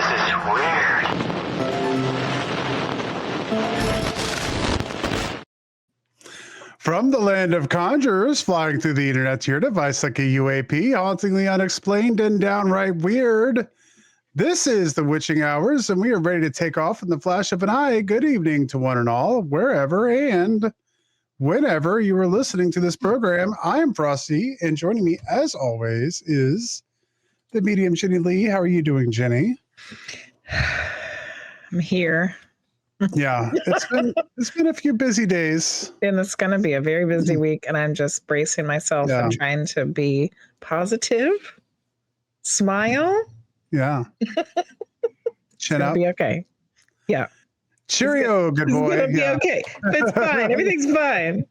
This is weird. From the land of conjurers flying through the internet to your device like a UAP, hauntingly unexplained and downright weird. This is the Witching Hours, and we are ready to take off in the flash of an eye. Good evening to one and all, wherever and whenever you are listening to this program. I am Frosty, and joining me, as always, is the medium Jennie Lee. How are you doing, Jenny? I'm here. Yeah, it's been a few busy days. And it's going to be a very busy week, and I'm just bracing myself and trying to be positive, smile. Yeah. Chin up. Be okay. Yeah. Cheerio, good boy. It's gonna be okay. It's fine. Everything's fine.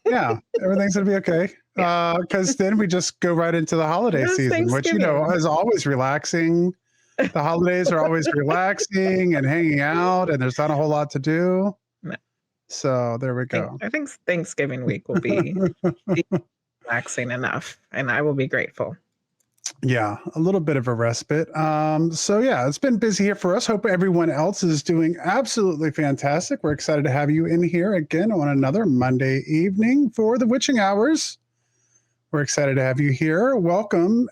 Yeah, everything's gonna be okay. Because then we just go right into the holiday season, which is always relaxing. The holidays are always relaxing and hanging out, and there's not a whole lot to do. No. So there we go. I think Thanksgiving week will be relaxing enough, and I will be grateful. Yeah, a little bit of a respite. So yeah, it's been busy here for us. Hope everyone else is doing absolutely fantastic. We're excited to have you in here again on another Monday evening for the Witching Hours. We're excited to have you here. Welcome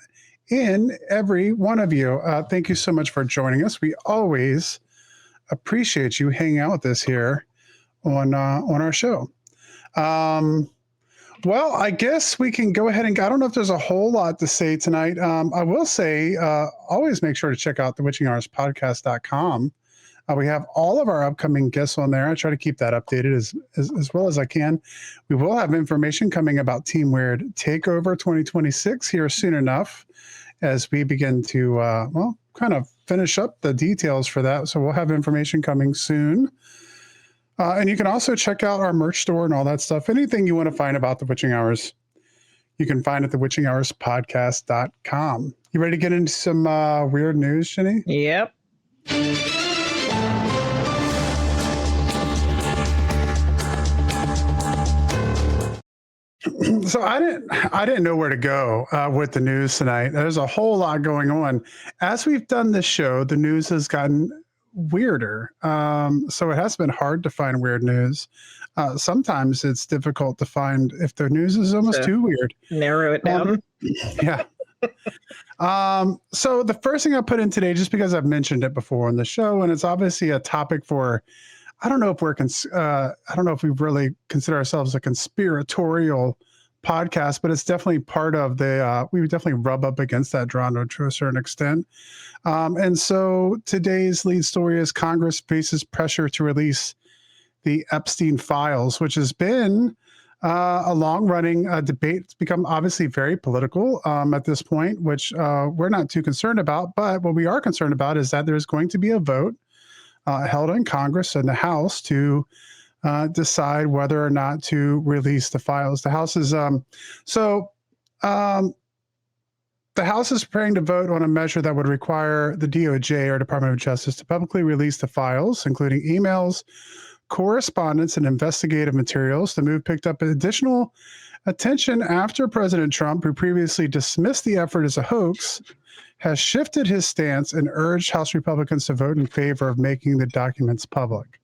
in, every one of you. Thank you so much for joining us. We always appreciate you hanging out with us here on our show. Well, I guess we can go ahead and I don't know if there's a whole lot to say tonight. I will say, always make sure to check out the witchinghourspodcast.com. We have all of our upcoming guests on there. I try to keep that updated as well as I can. We will have information coming about Team Weird Takeover 2026 here soon enough as we begin to, kind of finish up the details for that. So we'll have information coming soon. And you can also check out our merch store and all that stuff. Anything you want to find about the Witching Hours, you can find at the witchinghourspodcast.com. You ready to get into some weird news, Jenny? Yep. So I didn't know where to go with the news tonight. There's a whole lot going on. As we've done this show, the news has gotten weirder. So it has been hard to find weird news. Sometimes it's difficult to find if the news is almost too weird. Narrow it down. Yeah. So the first thing I put in today, just because I've mentioned it before on the show, and it's obviously a topic for, I don't know if we really consider ourselves a conspiratorial podcast, but it's definitely part of we would definitely rub up against that genre to a certain extent. And so today's lead story is Congress faces pressure to release the Epstein files, which has been a long-running debate. It's become obviously very political at this point, which we're not too concerned about. But what we are concerned about is that there's going to be a vote held in Congress and the House to decide whether or not to release the files. The House is the House is preparing to vote on a measure that would require the DOJ or Department of Justice to publicly release the files, including emails, correspondence, and investigative materials. The move picked up additional attention after President Trump, who previously dismissed the effort as a hoax, has shifted his stance and urged House Republicans to vote in favor of making the documents public.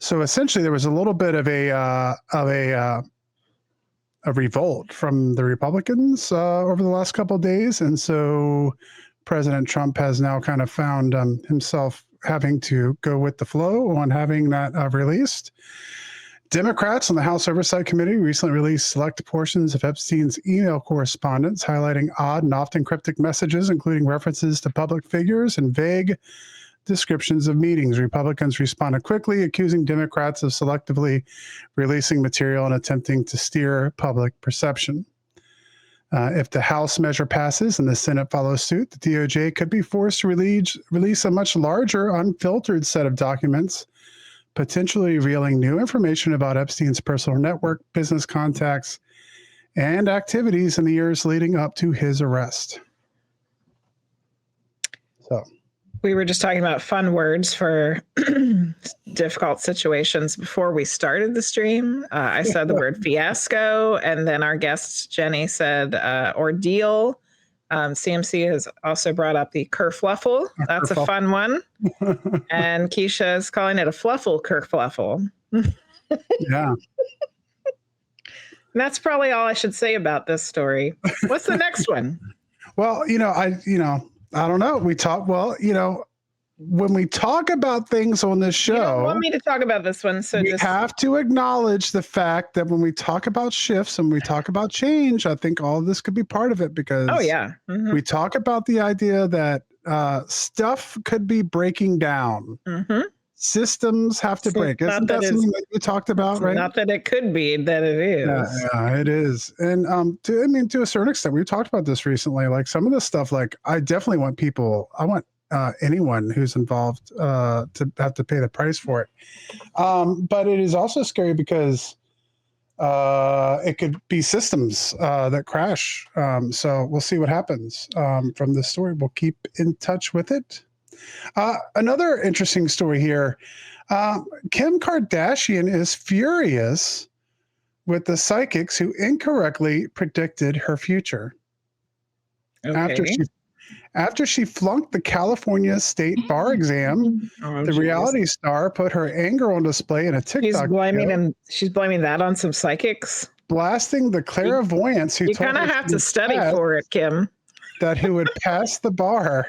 So essentially, there was a little bit of a revolt from the Republicans over the last couple of days, and so President Trump has now kind of found himself having to go with the flow on having that released. Democrats on the House Oversight Committee recently released select portions of Epstein's email correspondence, highlighting odd and often cryptic messages, including references to public figures and vague descriptions of meetings. Republicans responded quickly, accusing Democrats of selectively releasing material and attempting to steer public perception. If the House measure passes and the Senate follows suit, the DOJ could be forced to release a much larger, unfiltered set of documents, potentially revealing new information about Epstein's personal network, business contacts, and activities in the years leading up to his arrest. So we were just talking about fun words for difficult situations before we started the stream. I said the word fiasco, and then our guest Jenny said ordeal. CMC has also brought up the kerfluffle. That's a fun one. And Keisha is calling it a fluffle kerfluffle. Yeah. And that's probably all I should say about this story. What's the next one? Well, I don't know. When we talk about things on this show, you don't want me to talk about this one, so we have to acknowledge the fact that when we talk about shifts and we talk about change, I think all of this could be part of it, because we talk about the idea that stuff could be breaking down. Systems have to break. Isn't that something that you talked about, right? Not that it could be, that it is. Yeah, it is. And to a certain extent, we've talked about this recently. Like some of this stuff, like I definitely want anyone who's involved to have to pay the price for it. But it is also scary because it could be systems that crash. So we'll see what happens from this story. We'll keep in touch with it. Another interesting story here. Kim Kardashian is furious with the psychics who incorrectly predicted her future. Okay. After she flunked the California state bar exam, the reality star put her anger on display in a TikTok video. She's blaming that on some psychics, blasting the clairvoyants who you kind of have to study for it, Kim. That who would pass the bar.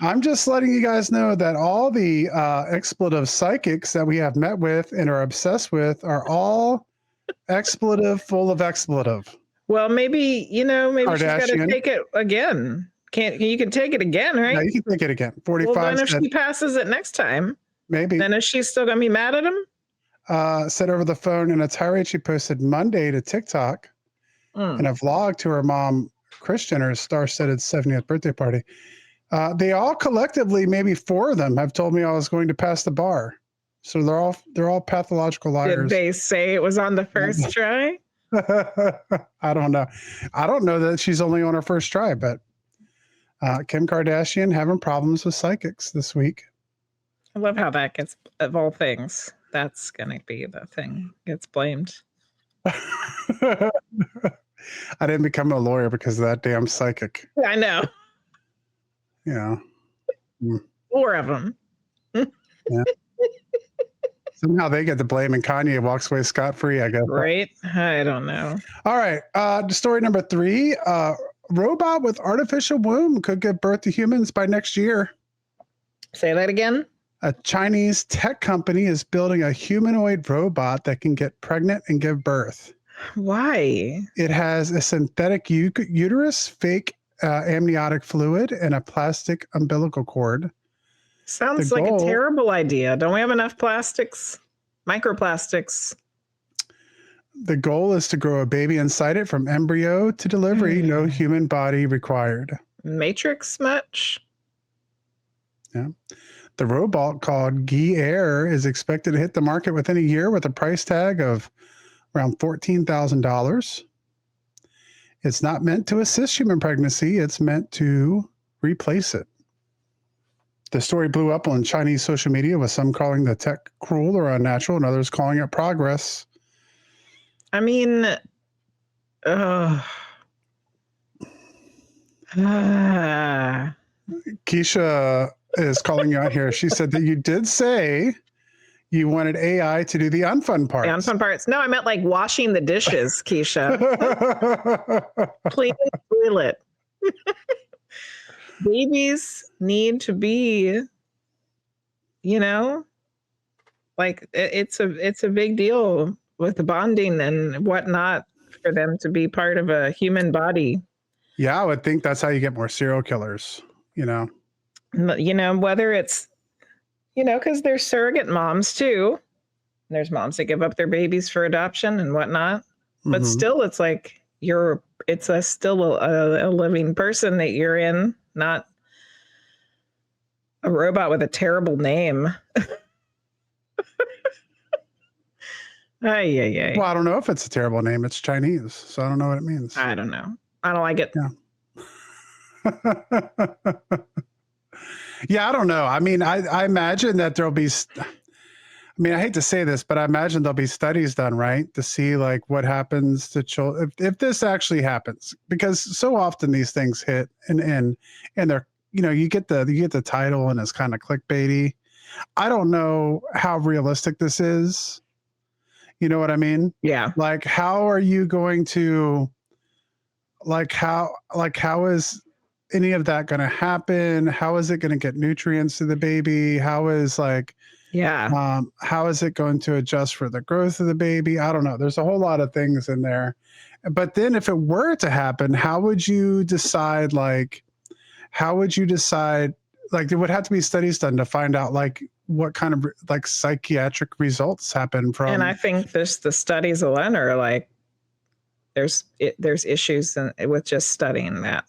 I'm just letting you guys know that all the expletive psychics that we have met with and are obsessed with are all expletive, full of expletive. Well, maybe she's got to take it again. You can take it again, right? Yeah, you can take it again. 45. Well, then if she passes it next time, maybe. Then is she still going to be mad at him? Said over the phone in a tirade she posted Monday to TikTok in a vlog to her mom, Christian, her star-studded 70th birthday party. They all collectively, maybe 4 of them, have told me I was going to pass the bar. So they're all pathological liars. Did they say it was on the first try? I don't know. I don't know that she's only on her first try, but Kim Kardashian having problems with psychics this week. I love how that gets, of all things, that's going to be the thing gets blamed. I didn't become a lawyer because of that damn psychic. I know. Yeah. 4 of them. Yeah. Somehow they get the blame and Kanye walks away scot-free, I guess. Right? I don't know. All right. Story number 3. Robot with artificial womb could give birth to humans by next year. Say that again. A Chinese tech company is building a humanoid robot that can get pregnant and give birth. Why? It has a synthetic uterus, fake amniotic fluid, and a plastic umbilical cord. Sounds like a terrible idea. Don't we have enough plastics? Microplastics. The goal is to grow a baby inside it from embryo to delivery. No human body required. Matrix much? Yeah. The robot called Gi Air is expected to hit the market within a year with a price tag of around $14,000. It's not meant to assist human pregnancy. It's meant to replace it. The story blew up on Chinese social media, with some calling the tech cruel or unnatural and others calling it progress. I mean, Keisha is calling you out here. She said that you did say you wanted AI to do the unfun parts. The unfun parts. No, I meant like washing the dishes, Keisha. Clean the toilet. Babies need to be, like it's a big deal with the bonding and whatnot for them to be part of a human body. Yeah, I would think that's how you get more serial killers, Whether it's, because there's surrogate moms too. There's moms that give up their babies for adoption and whatnot. But still, it's like still a living person that you're in, not a robot with a terrible name. Ay. Well, I don't know if it's a terrible name. It's Chinese, so I don't know what it means. I don't know. I don't like it. Yeah. Yeah, I don't know. I mean, I imagine that there'll be. I mean, I hate to say this, but I imagine there'll be studies done, right, to see like what happens to children if this actually happens, because so often these things hit and they're you get the title and it's kind of clickbaity. I don't know how realistic this is. You know what I mean? Yeah. Like, how are you going to how is any of that going to happen? How is it going to get nutrients to the baby? How is how is it going to adjust for the growth of the baby? I don't know. There's a whole lot of things in there. But then if it were to happen, how would you decide there would have to be studies done to find out like what kind of like psychiatric results happen from. And I think the studies alone are like there's issues with just studying that.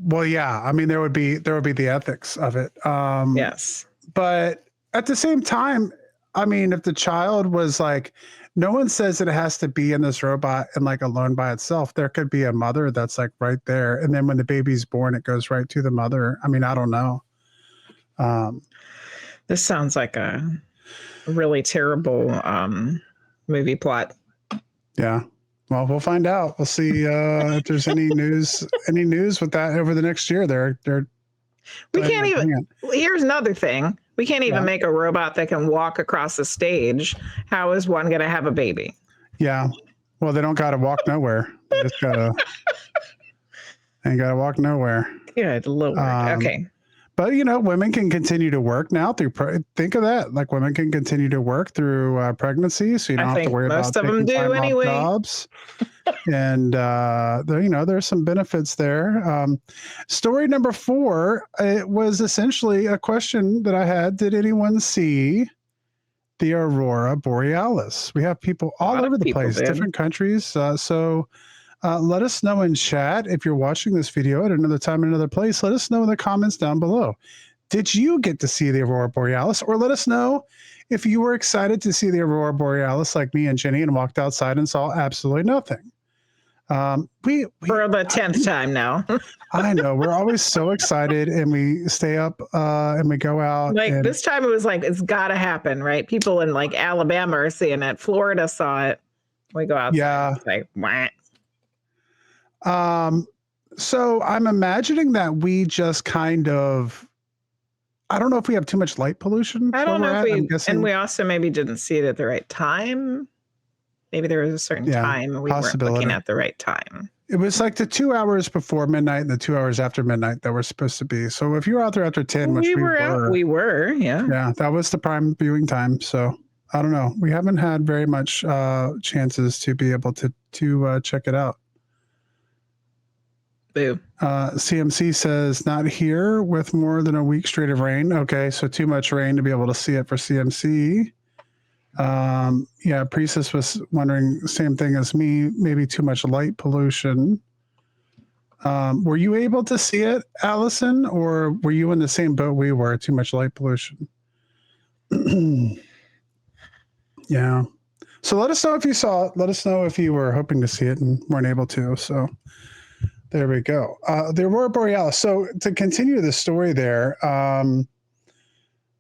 Well, yeah. I mean, there would be the ethics of it. Yes. But at the same time, I mean, if the child was like, no one says it has to be in this robot and like alone by itself. There could be a mother that's like right there. And then when the baby's born, it goes right to the mother. I mean, I don't know. This sounds like a really terrible movie plot. Yeah. Well, we'll find out. We'll see if there's any news with that over the next year. We can't even. Here's another thing. We can't even make a robot that can walk across the stage. How is one going to have a baby? Yeah. Well, they don't got to walk nowhere. They just gotta. Ain't got to walk nowhere. Good Lord. Okay. But women can continue to work now through. Think of that. Like women can continue to work through pregnancy, so you don't have to worry about most of them do anyway. Jobs. And there's some benefits there. Story number 4. It was essentially a question that I had. Did anyone see the aurora borealis? We have people all over the place, different countries. So. Let us know in chat if you're watching this video at another time, another place. Let us know in the comments down below. Did you get to see the aurora borealis? Or let us know if you were excited to see the aurora borealis like me and Jenny and walked outside and saw absolutely nothing. We for the 10th time now. I know. We're always so excited and we stay up and we go out. Like this time it was like, it's got to happen, right? People in like Alabama are seeing it. Florida saw it. We go outside. Yeah. It's like, wah. So I'm imagining that we just kind of, I don't know if we have too much light pollution. I don't know if and we also maybe didn't see it at the right time. Maybe there was a certain time and we weren't looking at the right time. It was like the 2 hours before midnight and the 2 hours after midnight that were supposed to be. So if you were out there after 10, which we were, yeah. Yeah, that was the prime viewing time. So I don't know. We haven't had very much chances to be able to check it out. Boo. CMC says not here with more than a week straight of rain. Okay, so too much rain to be able to see it for CMC. Priestess was wondering the same thing as me, maybe too much light pollution. Were you able to see it, Allison, or were you in the same boat we were, too much light pollution? Yeah. So let us know if you saw it. Let us know if you were hoping to see it and weren't able to. So there we go. The aurora borealis. So to continue the story there,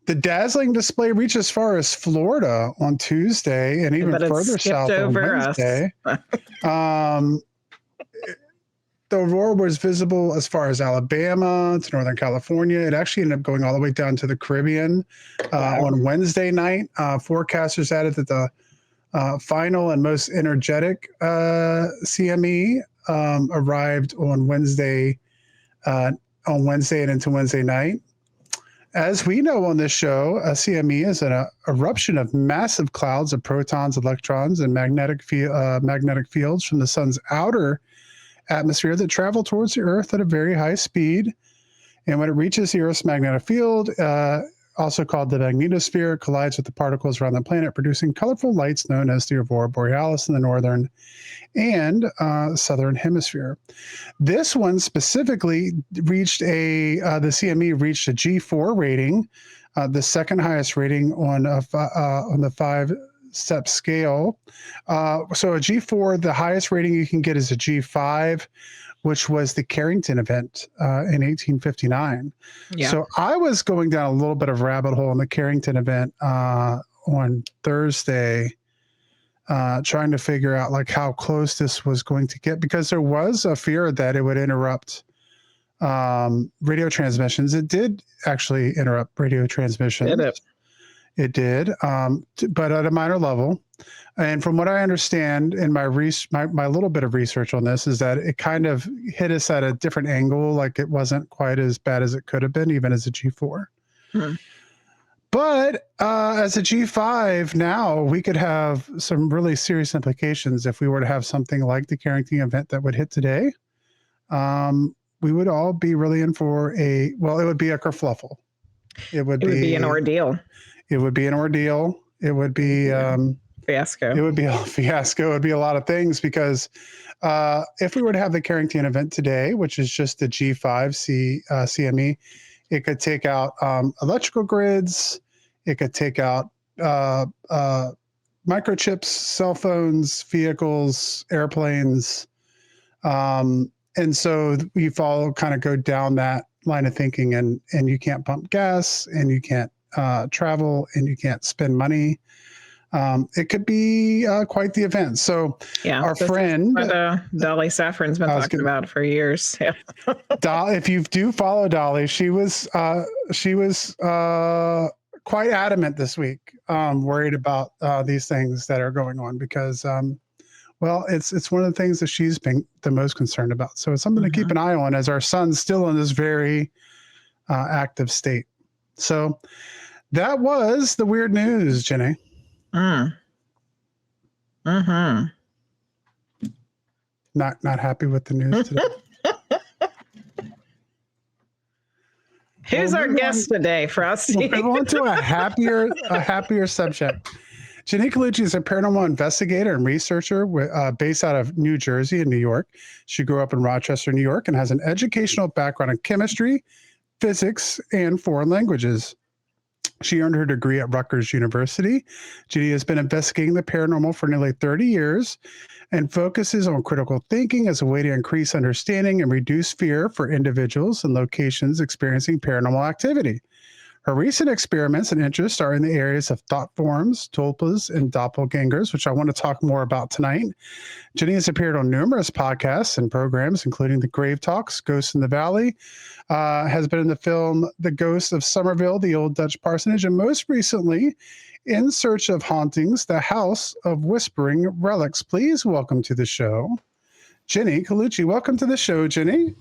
the dazzling display reached as far as Florida on Tuesday and even further south on Wednesday. The aurora was visible as far as Alabama to Northern California. It actually ended up going all the way down to the Caribbean on Wednesday night. Forecasters added that the final and most energetic CME arrived on Wednesday and into Wednesday night. As we know on this show, a CME is an eruption of massive clouds of protons, electrons, and magnetic fields from the sun's outer atmosphere that travel towards the Earth at a very high speed. And when it reaches the Earth's magnetic field, also called the magnetosphere, it collides with the particles around the planet, producing colorful lights known as the aurora borealis in the northern and southern hemisphere. This one specifically reached the CME reached a G4 rating, the second highest rating on the 5-step scale. So a G4, the highest rating you can get is a G5, which was the Carrington event in 1859. Yeah. So I was going down a little bit of rabbit hole in the Carrington event on Thursday, trying to figure out like how close this was going to get, because there was a fear that it would interrupt radio transmissions. It did actually interrupt radio transmissions. Did it? It did, but at a minor level. And from what I understand in my little bit of research on this is that it kind of hit us at a different angle. Like it wasn't quite as bad as it could have been, even as a G4. Hmm. But as a G5 now, we could have some really serious implications if we were to have something like the Carrington event that would hit today. We would all be really in for it would be a kerfluffle. It would be an ordeal. It would be an ordeal. It would be fiasco. It would be a fiasco. It would be a lot of things because if we were to have the Carrington event today, which is just the G5 CME, it could take out electrical grids. It could take out microchips, cell phones, vehicles, airplanes. And so we all kind of go down that line of thinking, and you can't pump gas, and you can't travel, and you can't spend money. It could be quite the event. So our friend Dolly Saffron's been talking about for years. Yeah. If you do follow Dolly, she was quite adamant this week, worried about these things that are going on because, it's one of the things that she's been the most concerned about. So it's something to keep an eye on as our son's still in this very active state. So that was the weird news, Jenny. Not happy with the news today. Who's our guest today, Frosty? We'll move on to a happier subject. Jennie Collucci is a paranormal investigator and researcher based out of New Jersey and New York. She grew up in Rochester, New York, and has an educational background in chemistry, physics, and foreign languages. She earned her degree at Rutgers University. Jennie has been investigating the paranormal for nearly 30 years and focuses on critical thinking as a way to increase understanding and reduce fear for individuals and locations experiencing paranormal activity. Her recent experiments and interests are in the areas of thought forms, tulpas, and doppelgangers, which I want to talk more about tonight. Jennie has appeared on numerous podcasts and programs, including The Grave Talks, Ghosts in the Valley, has been in the film The Ghosts of Somerville, The Old Dutch Parsonage, and most recently, In Search of Hauntings, The House of Whispering Relics. Please welcome to the show, Jennie Collucci. Welcome to the show, Jennie.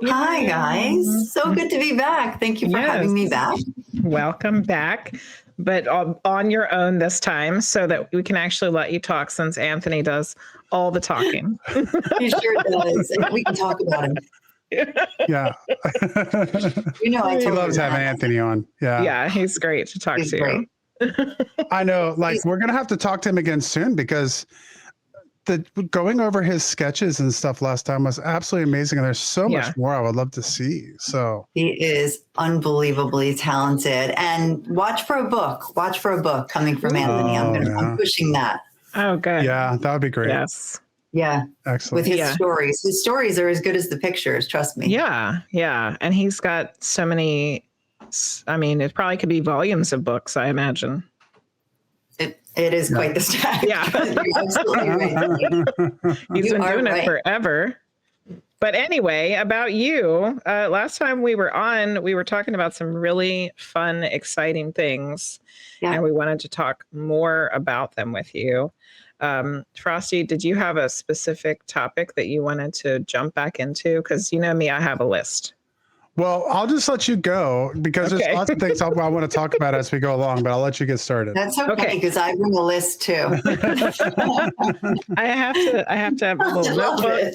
Hi, guys. So good to be back. Thank you for having me back. Welcome back, but on your own this time so that we can actually let you talk since Anthony does all the talking. He sure does. And we can talk about him. Yeah. He loves having Anthony on. Yeah. Yeah, he's great to talk to. Great. I know. We're going to have to talk to him again soon because going over his sketches and stuff last time was absolutely amazing. And there's so much more I would love to see. So he is unbelievably talented. And watch for a book coming from Anthony. I'm pushing that. Oh, good. Yeah, that would be great. Yes. Yeah. Excellent. With his stories. His stories are as good as the pictures. Trust me. Yeah. Yeah. And he's got so many, it probably could be volumes of books, I imagine. It is quite the stack. Yeah. You're absolutely right. He's been doing it forever. But anyway, about you, last time we were on, we were talking about some really fun, exciting things. Yeah. And we wanted to talk more about them with you. Frosty, did you have a specific topic that you wanted to jump back into? Because you know me, I have a list. Well, I'll just let you go because there's lots of things I want to talk about as we go along, but I'll let you get started. That's okay because I bring a list too. I have to have a little notebook,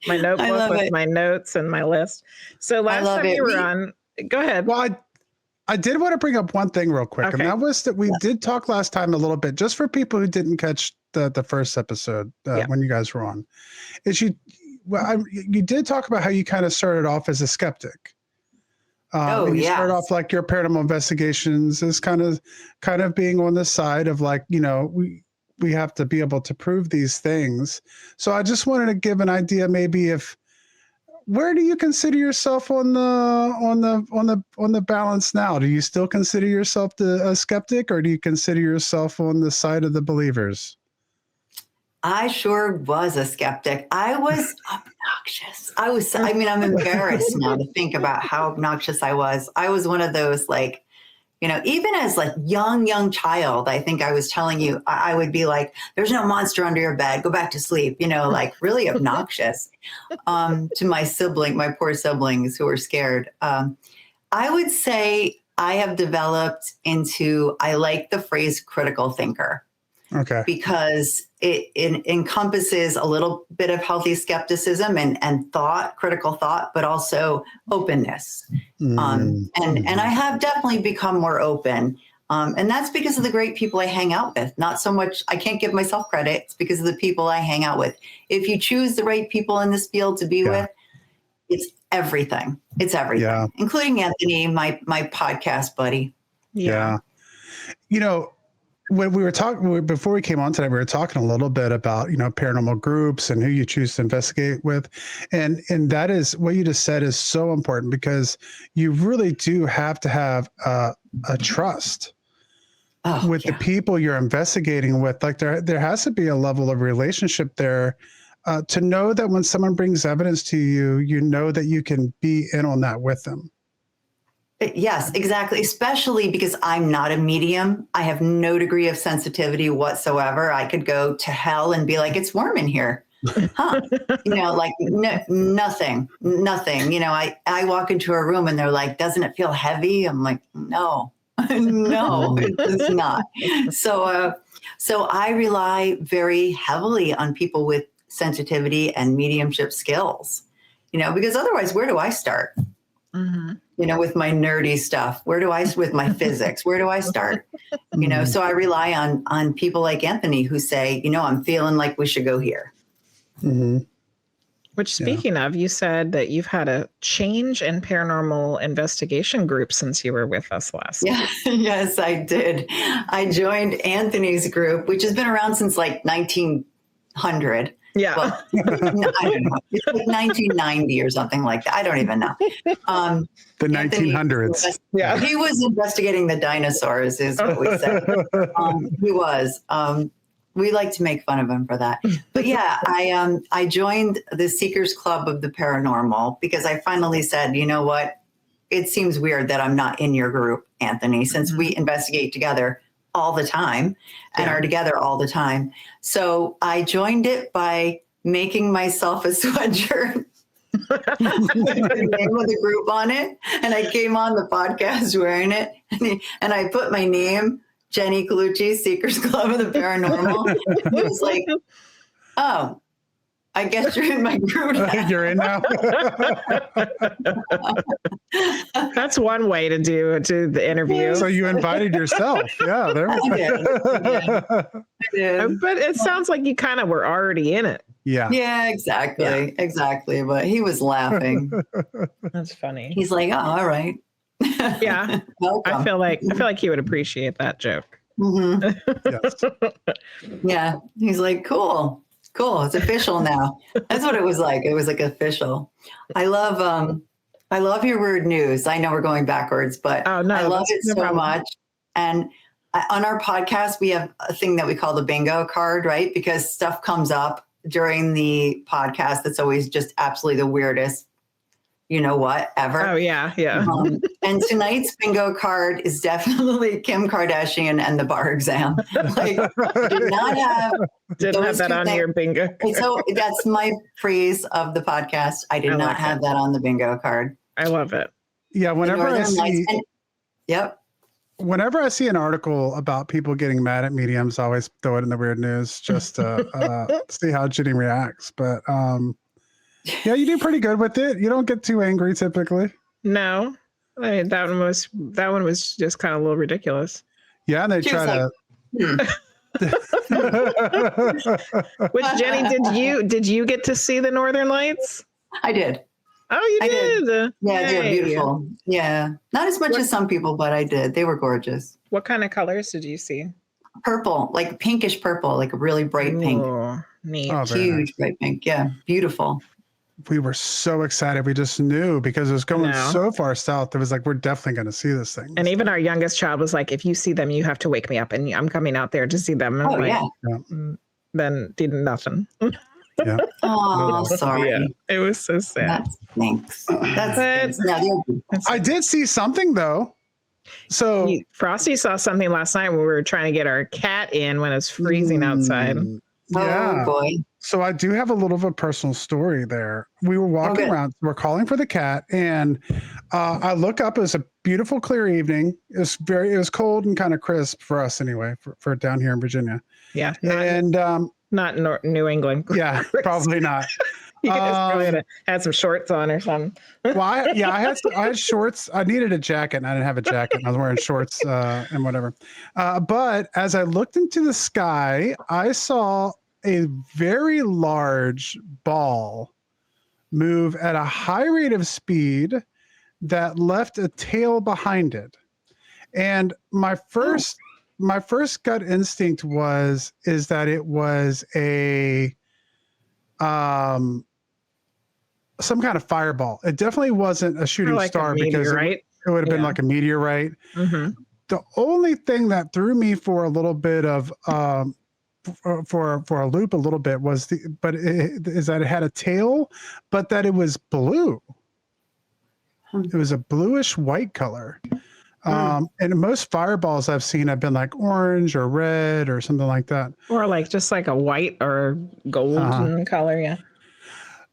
my notebook with my notes and my list. So last time you were on, go ahead. Well, I did want to bring up one thing real quick, and that was that we did talk last time a little bit, just for people who didn't catch the first episode when you guys were on, is you did talk about how you kind of started off as a skeptic. You started off like your paranormal investigations is kind of being on the side of like, we have to be able to prove these things. So I just wanted to give an idea maybe if where do you consider yourself on the balance now? Do you still consider yourself a skeptic, or do you consider yourself on the side of the believers? I sure was a skeptic. I was obnoxious. I'm embarrassed now to think about how obnoxious I was. I was one of those, like, even as like young child, I think I was telling you, I would be like, there's no monster under your bed, go back to sleep, like really obnoxious to my poor siblings who were scared. I would say I have developed into, I like the phrase critical thinker. Okay. Because it encompasses a little bit of healthy skepticism and thought, critical thought, but also openness. And I have definitely become more open. And that's because of the great people I hang out with. Not so much, I can't give myself credit. It's because of the people I hang out with. If you choose the right people in this field to be with, it's everything. It's everything, including Anthony, my podcast buddy. Yeah. When we were talking before we came on today, we were talking a little bit about, paranormal groups and who you choose to investigate with. And that is what you just said is so important, because you really do have to have a trust with the people you're investigating with. Like there has to be a level of relationship there to know that when someone brings evidence to you, you know that you can be in on that with them. Yes, exactly. Especially because I'm not a medium. I have no degree of sensitivity whatsoever. I could go to hell and be like, it's warm in here. Huh? Nothing. I walk into a room and they're like, doesn't it feel heavy? I'm like, no, no, it's not. So I rely very heavily on people with sensitivity and mediumship skills, because otherwise, where do I start? Mm-hmm. With my nerdy stuff, with my physics, where do I start? So I rely on people like Anthony who say, I'm feeling like we should go here. Mm-hmm. Which, speaking of, you said that you've had a change in paranormal investigation group since you were with us last. Yeah, yes, I did. I joined Anthony's group, which has been around since like 1900. Yeah. Well, I don't know. It's like 1990 or something like that. I don't even know. The 1900s. Yeah. He was investigating the dinosaurs, is what we said. He was. We like to make fun of him for that. But yeah, I joined the Seekers Club of the Paranormal because I finally said, you know what? It seems weird that I'm not in your group, Anthony, since we investigate together all the time and are together all the time. So I joined it by making myself a sweatshirt with the name of the group on it. And I came on the podcast wearing it. And I put my name, Jennie Collucci, Seekers Club of the Paranormal. It was like, oh, I guess you're in my group now. You're in now. That's one way to do the interview. So you invited yourself. Yeah, there we go. But it sounds like you kind of were already in it. Yeah. Yeah, exactly. Yeah. Exactly. But he was laughing. That's funny. He's like, oh, all right. Yeah. Welcome. I feel like he would appreciate that joke. Mm-hmm. Yes. Yeah. He's like, cool. It's official now. That's what it was like. It was like official. I love your weird news. I know we're going backwards, but I love it so much. And on our podcast, we have a thing that we call the bingo card, right? Because stuff comes up during the podcast that's always just absolutely the weirdest, ever. Oh, yeah. And tonight's bingo card is definitely Kim Kardashian and the bar exam. Like, didn't have that on your bingo card. So that's my phrase of the podcast. I did not have that on the bingo card. I love it. Yeah, whenever I see an article about people getting mad at mediums, I always throw it in the weird news just to see how Jennie reacts. But yeah, you do pretty good with it. You don't get too angry typically. No, that one was just kind of a little ridiculous. Yeah, and they try to. Which, Jennie, did you get to see the Northern Lights? I did. Oh, you did? Yeah, they were beautiful. Yeah, not as much as some people, but I did. They were gorgeous. What kind of colors did you see? Purple, like pinkish purple, like a really bright pink. Oh, neat. Huge bright pink. Yeah, beautiful. we were so excited. We just knew because it was going so far south. It was like, we're definitely going to see this thing. And even our youngest child was like, if you see them, you have to wake me up, and I'm coming out there to see them. And then did nothing. Yeah. Oh, sorry. Yeah, it was so sad. That stinks. That stinks. I did see something though. So Frosty saw something last night when we were trying to get our cat in when it's freezing outside. Oh boy. So I do have a little of a personal story there. We were walking around, we're calling for the cat, and I look up. It was a beautiful, clear evening. It was cold and kind of crisp for us anyway, for down here in Virginia. Yeah, not New England. Yeah, probably not. You guys probably had some shorts on or something. Well, I had shorts. I needed a jacket, and I didn't have a jacket. And I was wearing shorts and whatever. But as I looked into the sky, I saw a very large ball move at a high rate of speed that left a tail behind it. And my first gut instinct is that it was a some kind of fireball. It definitely wasn't a shooting star because it would have been like a meteorite. Mm-hmm. The only thing that threw me for a little bit of for a loop a little bit is that it had a tail, but that it was blue. It was a bluish white color. And most fireballs I've seen have been like orange or red or something like that. Or like just like a white or golden color, yeah.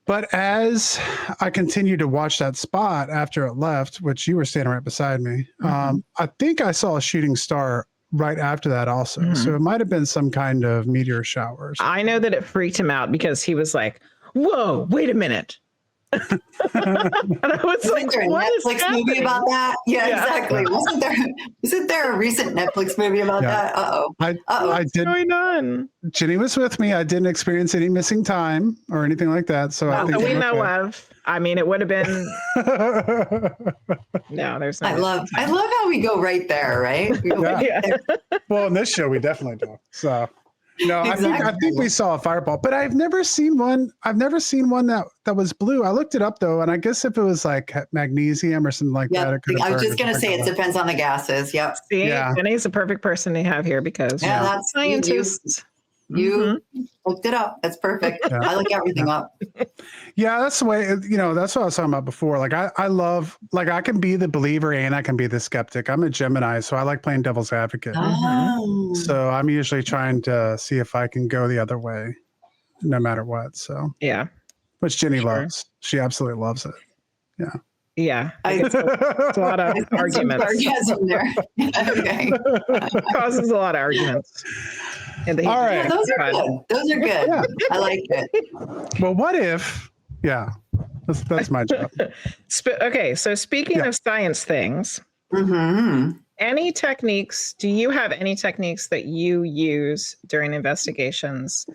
But as I continued to watch that spot after it left, which you were standing right beside me, I think I saw a shooting star right after that also. Mm-hmm. So it might have been some kind of meteor showers. I know that it freaked him out because he was like, whoa, wait a minute. And I was like, there a Netflix movie about that? Yeah, exactly. Isn't there a recent Netflix movie about that? I did. What's going on? Jenny was with me. I didn't experience any missing time or anything like that. So I think we know of. I mean, it would have been. No, there's no. I love how we go right there, right? Well, in this show, we definitely do. So. No, exactly. I think we saw a fireball, but I've never seen one. I've never seen one that was blue. I looked it up though, and I guess if it was like magnesium or something like that, I was just going to say it depends on the gases. Yep. See, Jenny's the perfect person to have here because that's scientists. You looked it up. That's perfect. Yeah. I look everything up. Yeah, that's the way, that's what I was talking about before. Like I love, like I can be the believer and I can be the skeptic. I'm a Gemini, so I like playing devil's advocate. Oh. So I'm usually trying to see if I can go the other way no matter what. So yeah. Which Jenny loves. She absolutely loves it. Yeah. Yeah. It's a lot of arguments. Sarcasm there. Okay. Causes a lot of arguments. All right. Yeah, those are good. Those are good. Yeah. I like it. Well, what if? Yeah, that's my job. Okay, so speaking of science things, any techniques? Do you have any techniques that you use during investigations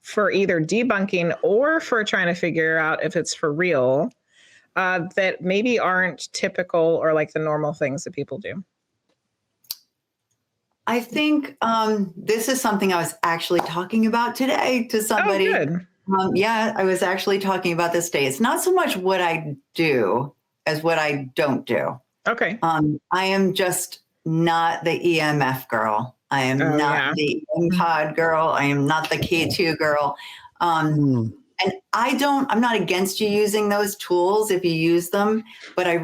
for either debunking or for trying to figure out if it's for real that maybe aren't typical or like the normal things that people do? I think this is something I was actually talking about today to somebody. Oh, good. I was actually talking about this today. It's not so much what I do as what I don't do. Okay. I am just not the EMF girl. I am not the EMPod girl. I am not the K2 girl. And I'm not against you using those tools if you use them, but I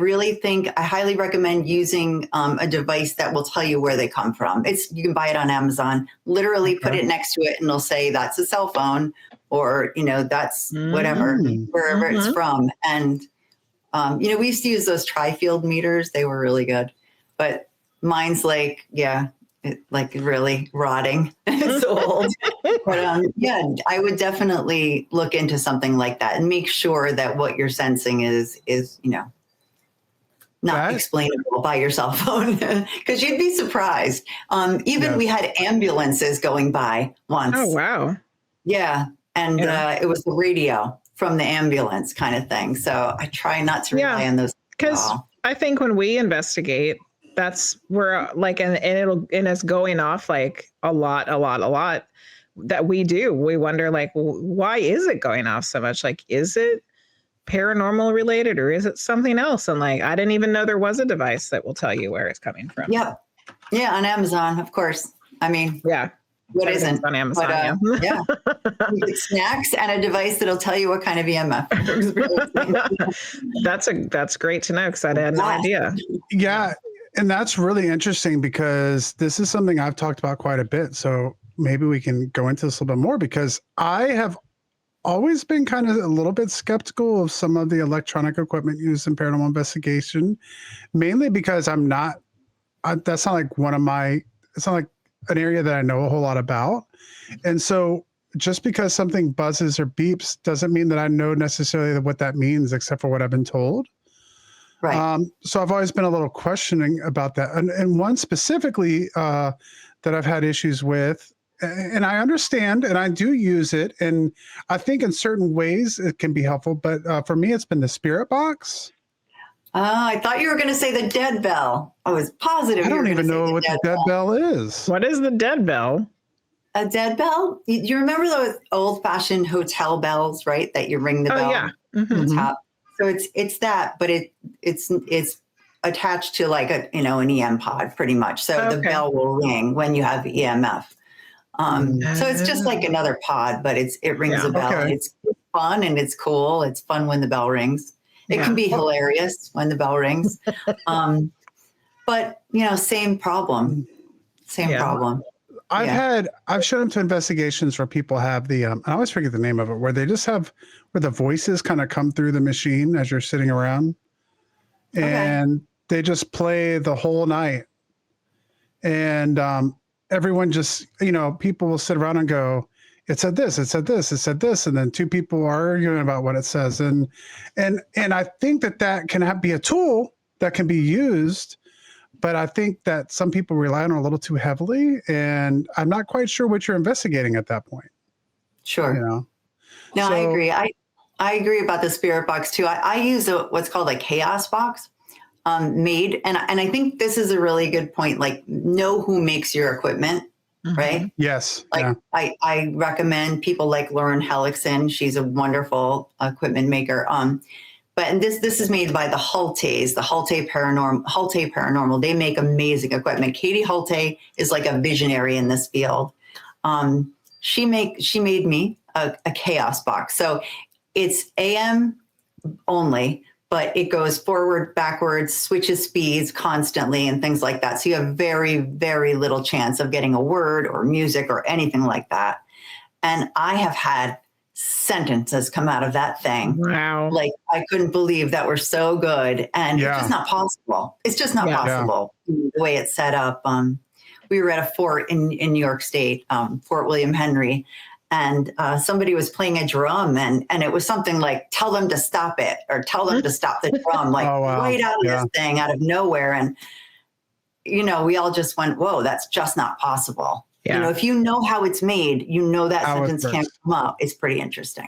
highly recommend using a device that will tell you where they come from. You can buy it on Amazon, literally put it next to it and it'll say that's a cell phone or, that's whatever, wherever it's from. And, we used to use those tri-field meters. They were really good, but mine's like really rotting. It's old. But I would definitely look into something like that and make sure that what you're sensing is not explainable by your cell phone, because you'd be surprised. We had ambulances going by once. Oh, wow. Yeah. And it was the radio from the ambulance kind of thing. So I try not to rely on those. Because I think when we investigate, that's where and it's going off like a lot that we do. We wonder like, well, why is it going off so much? Like, is it paranormal related or is it something else? And like, I didn't even know there was a device that will tell you where it's coming from. Yep. Yeah, on Amazon, of course. I mean, Yeah. what isn't on Amazon? But, yeah. You get snacks and a device that'll tell you what kind of EMF. That's great to know because I had no idea. Yeah. And that's really interesting because this is something I've talked about quite a bit. So maybe we can go into this a little bit more because I have always been kind of a little bit skeptical of some of the electronic equipment used in paranormal investigation, mainly because that's not like it's not like an area that I know a whole lot about. And so just because something buzzes or beeps doesn't mean that I know necessarily what that means, except for what I've been told. Right. So I've always been a little questioning about that. And one specifically that I've had issues with, and I understand, and I do use it. And I think in certain ways it can be helpful. But for me, it's been the spirit box. I thought you were going to say the dead bell. I was positive. I don't even know what the dead bell is. What is the dead bell? A dead bell? You remember those old-fashioned hotel bells, right? That you ring the bell. Yeah. On top. So it's that, but it's attached to like an EM pod, pretty much. So the bell will ring when you have EMF. So it's just like another pod, but it rings a bell. Okay. It's fun and it's cool. It's fun when the bell rings. It can be hilarious when the bell rings. But same problem. Problem. I've shown them to investigations where people have I always forget the name of it, where they just have where the voices kind of come through the machine as you're sitting around and they just play the whole night. And everyone just, people will sit around and go, it said this, it said this, it said this. And then two people are arguing about what it says. And I think that can be a tool that can be used, but I think that some people rely on it a little too heavily. And I'm not quite sure what you're investigating at that point. Sure. No, I agree. I agree about the spirit box too. I use what's called a chaos box made. And I think this is a really good point. Like, know who makes your equipment. Right? Yes. I recommend people like Lauren Hellickson. She's a wonderful equipment maker. But this is made by the Halte Paranormal. They make amazing equipment. Katie Halte is like a visionary in this field. She made me a chaos box. So it's AM only, but it goes forward, backwards, switches speeds constantly and things like that. So you have very, very little chance of getting a word or music or anything like that. And I have had sentences come out of that thing. Wow. Like, I couldn't believe that we're so good. And it's just not possible. It's just not possible the way it's set up. We were at a fort in New York State, Fort William Henry. And somebody was playing a drum and it was something like, tell them to stop it or tell them to stop the drum, like right out of this thing, out of nowhere. And, we all just went, whoa, that's just not possible. Yeah. If you know how it's made, that sentence can't come up. It's pretty interesting.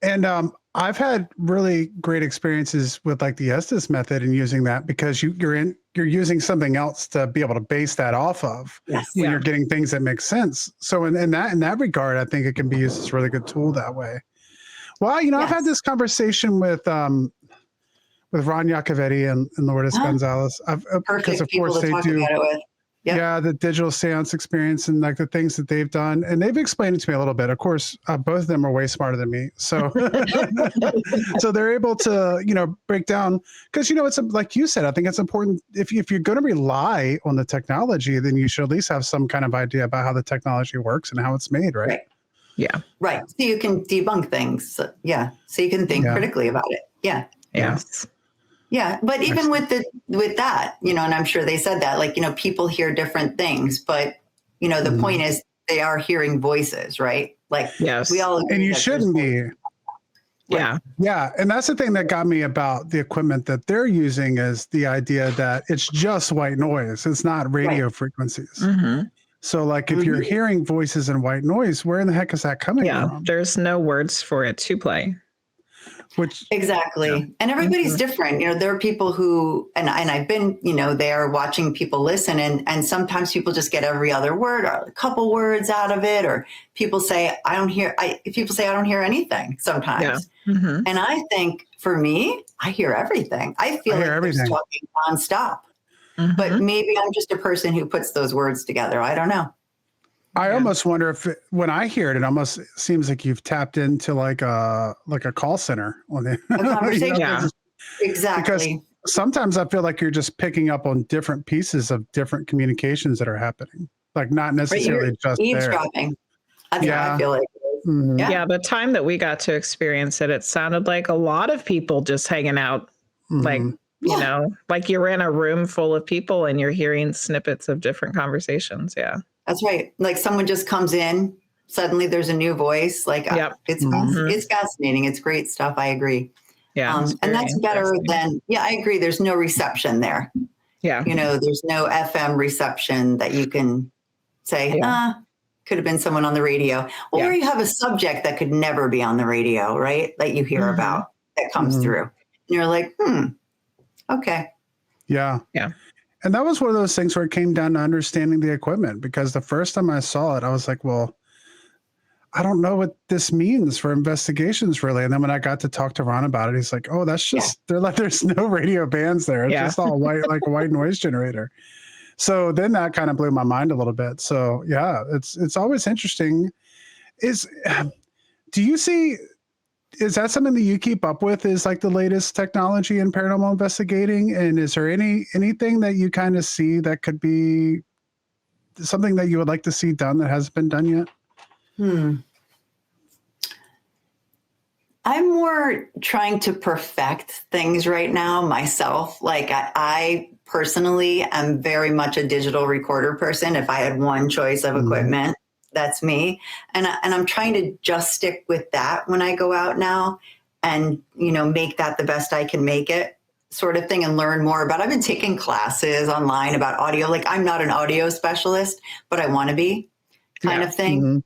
And I've had really great experiences with like the Estes method and using that because you're using something else to be able to base that off of when you're getting things that make sense. So in that regard, I think it can be used as a really good tool that way. Well, I've had this conversation with Ron Iacovetti and Lourdes Gonzalez. Because of course they do. Yeah, the digital seance experience and like the things that they've done. And they've explained it to me a little bit. Of course, both of them are way smarter than me. So so they're able to, break down because, it's like you said, I think it's important if you're going to rely on the technology, then you should at least have some kind of idea about how the technology works and how it's made, right? Yeah. Right. So you can debunk things. So you can think critically about it. Yeah. Yes. Yeah, but even with that, and I'm sure they said that, like, people hear different things, but, the point is they are hearing voices, right? Like, we all agree and you shouldn't be. Yeah. Yeah. And that's the thing that got me about the equipment that they're using is the idea that it's just white noise. It's not radio frequencies. Mm-hmm. So like if you're hearing voices and white noise, where in the heck is that coming from? There's no words for it to play. Exactly. And everybody's different. There are people who, and I've been, there watching people listen and sometimes people just get every other word or a couple words out of it. Or people say, I don't hear anything sometimes. Mhm. And I think for me, I hear everything. I feel I like hear everything. there's talking nonstop. But Mhm. maybe I'm just a person who puts those words together. I don't know. I Yeah. almost wonder if when I hear it, it almost seems like you've tapped into like a call center on the A conversation. Yeah. because Exactly. sometimes I feel like you're just picking up on different pieces of different communications that are happening, like not Right. necessarily You're just there. eavesdropping. That's how Yeah. I feel like it is. Mhm. Yeah. Yeah, the time that we got to experience it, it sounded like a lot of people just hanging out, like, Mhm. Yeah. like you're in a room full of people and you're hearing snippets of different conversations. Yeah. That's right. Like someone just comes in, suddenly there's a new voice. Like Yep. Mhm. it's fascinating. It's great stuff. I agree. Yeah. It's And very that's better interesting. than, yeah, I agree. There's no reception there. Yeah. There's no FM reception that you can say, Yeah. could have been someone on the radio. Or Yeah. you have a subject that could never be on the radio, right? That you hear Mhm. about that comes Mhm. through. And you're like, okay. Yeah. Yeah. And that was one of those things where it came down to understanding the equipment, because the first time I saw it, I was like, well, I don't know what this means for investigations really. And then when I got to talk to Ron about it, he's like, oh, that's just, they're like, there's no radio bands there. It's Yeah. just all white, like a white noise generator. So then that kind of blew my mind a little bit. So yeah, it's always interesting. Do you see, is that something that you keep up with, is like the latest technology in paranormal investigating? And is there anything that you kind of see that could be something that you would like to see done that hasn't been done yet? I'm more trying to perfect things right now myself. Like I personally am very much a digital recorder person. If I had one choice of equipment, that's me. And I'm trying to just stick with that when I go out now and, make that the best I can make it, sort of thing, and learn more about. I've been taking classes online about audio. Like I'm not an audio specialist, but I want to be, kind of thing.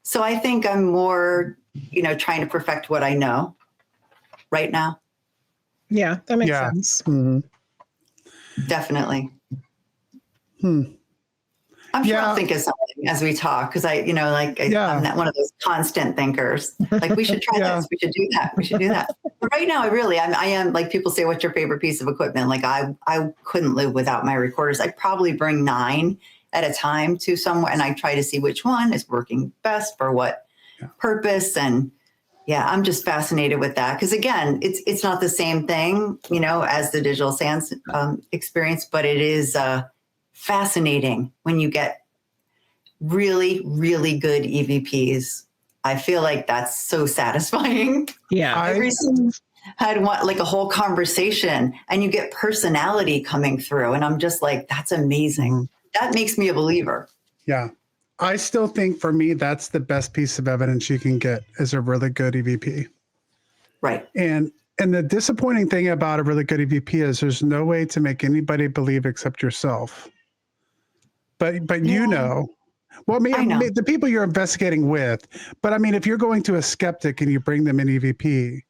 So I think I'm more, trying to perfect what I know right now. Yeah. That makes sense. Definitely. I'm sure Yeah. I'll think of something as we talk, because I'm not one of those constant thinkers. Like we should try this, we should do that, we should do that. But right now, I am like, people say, "What's your favorite piece of equipment?" Like I couldn't live without my recorders. I'd probably bring 9 at a time to somewhere, and I try to see which one is working best for what purpose. And I'm just fascinated with that, because again, it's not the same thing, as the digital sounds experience, but it is fascinating when you get really, really good EVPs. I feel like that's so satisfying. Yeah. I recently had like a whole conversation, and you get personality coming through, and I'm just like, that's amazing. That makes me a believer. Yeah. I still think for me, that's the best piece of evidence you can get, is a really good EVP. Right. And the disappointing thing about a really good EVP is there's no way to make anybody believe except yourself. But well, I know. the people you're investigating with. But I mean, if you're going to a skeptic and you bring them an EVP,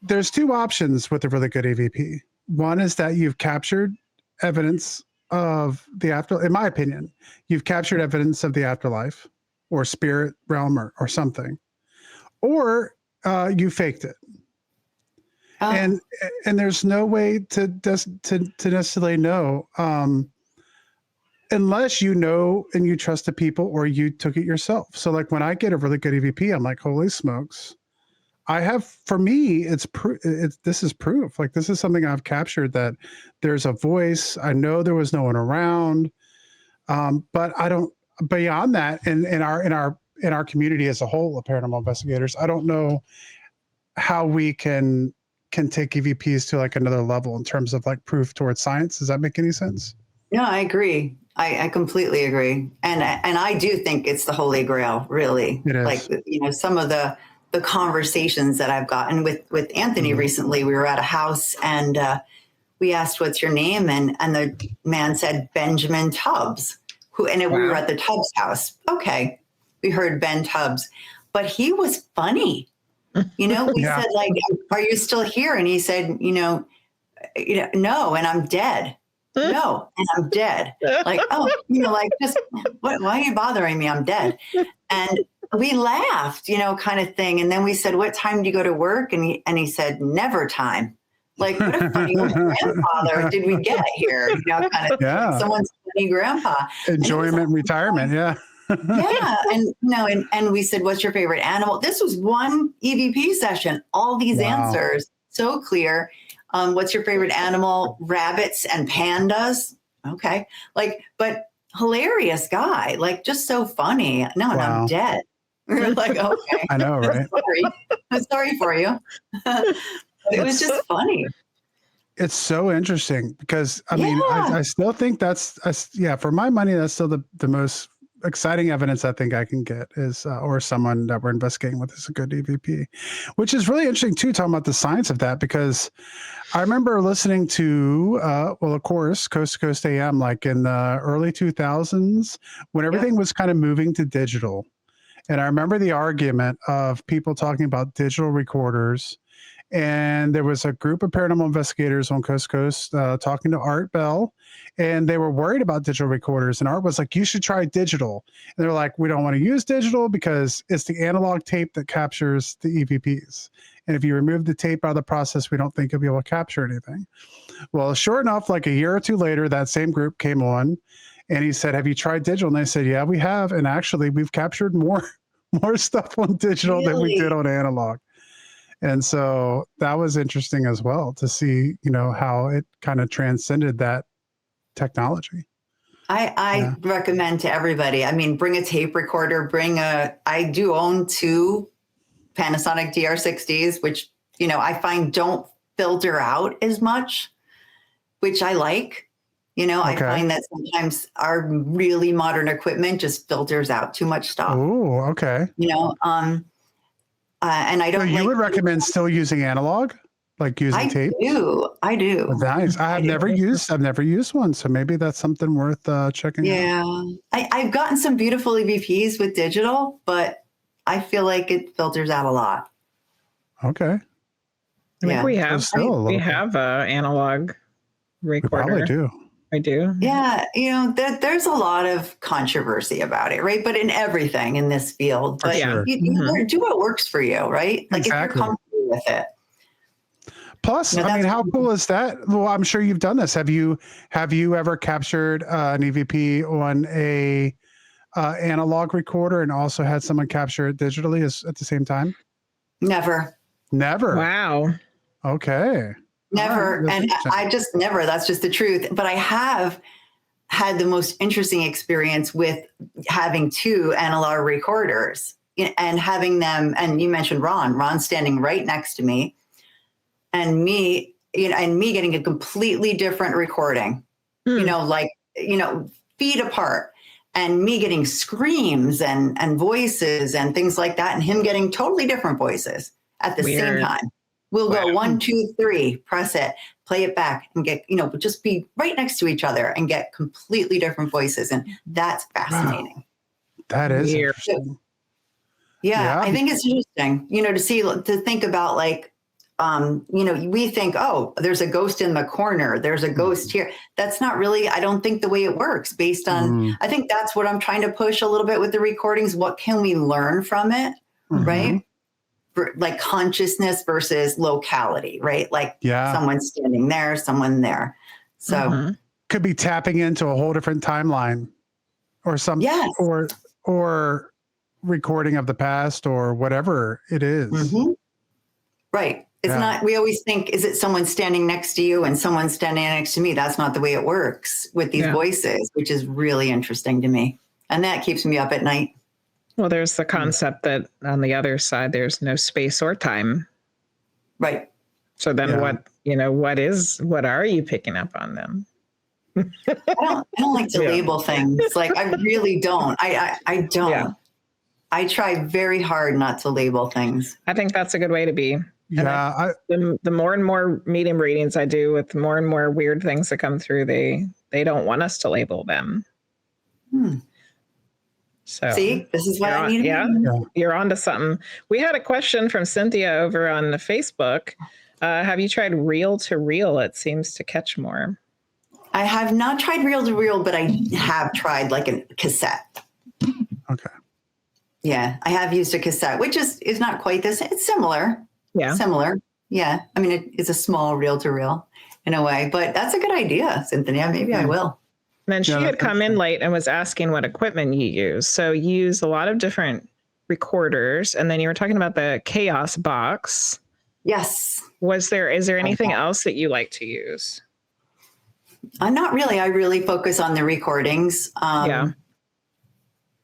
there's 2 options with a really good EVP. One is that you've captured evidence of the afterlife. In my opinion, you've captured evidence of the afterlife or spirit realm or something, or you faked it. And there's no way to necessarily know unless you know and you trust the people, or you took it yourself. So like when I get a really good EVP, I'm like, holy smokes. For me, this is proof. Like this is something I've captured, that there's a voice. I know there was no one around. But I don't, beyond that, in our community as a whole of paranormal investigators, I don't know how we can take EVPs to like another level in terms of like proof towards science. Does that make any sense? No, I agree. I completely agree. And I do think it's the Holy Grail, really. It is. Like, some of the conversations that I've gotten with Anthony recently. We were at a house, and we asked, "What's your name?" And the man said, "Benjamin Tubbs." We were at the Tubbs house. Okay. We heard Ben Tubbs, but he was funny. We said, like, "Are you still here?" And he said, no, and I'm dead. No, and I'm dead. Like, oh, like, just why are you bothering me? I'm dead. And we laughed, kind of thing. And then we said, what time do you go to work? And he said, never time. Like, what a funny old grandfather did we get here? Kind of someone's funny grandpa. Enjoyment, retirement. Yeah. Yeah. And we said, what's your favorite animal? This was one EVP session. All these answers, so clear. What's your favorite animal? Rabbits and pandas. Okay. But hilarious guy, just so funny. No, and I'm dead. We were like, okay. I know, right? I'm sorry for you. It was just funny. It's so interesting because I still think that's for my money, that's still the most exciting evidence I think I can get is, or someone that we're investigating with is a good EVP, which is really interesting too, talking about the science of that, because I remember listening to, of course, Coast to Coast AM, like in the early 2000s when everything was kind of moving to digital. And I remember the argument of people talking about digital recorders. And there was a group of paranormal investigators on Coast to Coast talking to Art Bell, and they were worried about digital recorders. And Art was like, you should try digital. And they're like, we don't want to use digital because it's the analog tape that captures the EVPs. And if you remove the tape out of the process, we don't think you'll be able to capture anything. Well, sure enough, like a year or two later, that same group came on and he said, have you tried digital? And they said, yeah, we have. And actually, we've captured more stuff on digital than we did on analog. And so that was interesting as well to see, how it kind of transcended that technology. I recommend to everybody, bring a tape recorder, I do own 2 Panasonic DR60s, which, I find don't filter out as much, which I like. I find that sometimes our really modern equipment just filters out too much stuff. Oh, okay. And I don't. So you would recommend still using analog, like using tape? I do. Nice. I've never used one, so maybe that's something worth checking out. Yeah, I've gotten some beautiful EVPs with digital, but I feel like it filters out a lot. Okay. I think we have an analog recorder. We probably do. I do. Yeah, there's a lot of controversy about it, right? But in everything in this field, but you do what works for you, right? Like if you're comfortable with it. Plus, how cool is that? Well, I'm sure you've done this. Have you ever captured an EVP on a analog recorder and also had someone capture it digitally at the same time? Never. Wow. Okay. Never. And I just never. That's just the truth. But I have had the most interesting experience with having 2 analog recorders and having them. And you mentioned Ron standing right next to me and me, and me getting a completely different recording, feet apart, and me getting screams and voices and things like that. And him getting totally different voices at the same time. We'll go 1, 2, 3, press it, play it back, and get, just be right next to each other and get completely different voices. And that's fascinating. Wow. That is interesting. Yeah, I think it's interesting, to think about we think, oh, there's a ghost in the corner. There's a ghost here. That's not really, I don't think the way it works based on, I think that's what I'm trying to push a little bit with the recordings. What can we learn from it? Right. Like consciousness versus locality, right? Like someone standing there, someone there. So could be tapping into a whole different timeline or something, or recording of the past or whatever it is. Right. It's not, we always think, is it someone standing next to you and someone standing next to me? That's not the way it works with these voices, which is really interesting to me. And that keeps me up at night. Well, there's the concept that on the other side, there's no space or time. Right. So then what are you picking up on them? I don't like to label things. Like, I really don't. I don't. Yeah. I try very hard not to label things. I think that's a good way to be. Yeah. The more and more medium readings I do with more and more weird things that come through, they don't want us to label them. So see, this is what I need. You're onto something. We had a question from Cynthia over on the Facebook. Have you tried reel to reel? It seems to catch more. I have not tried reel to reel, but I have tried like a cassette. Okay. Yeah, I have used a cassette, which is not quite this. It's similar. Yeah. Similar. Yeah. I mean, it's a small reel to reel in a way, but that's a good idea, Cynthia. Maybe I will. And then she Yeah, had come in late and was asking what equipment you use. So you use a lot of different recorders. And then you were talking about the Chaos box. Yes. Is there anything else that you like to use? Not really. I really focus on the recordings. Yeah.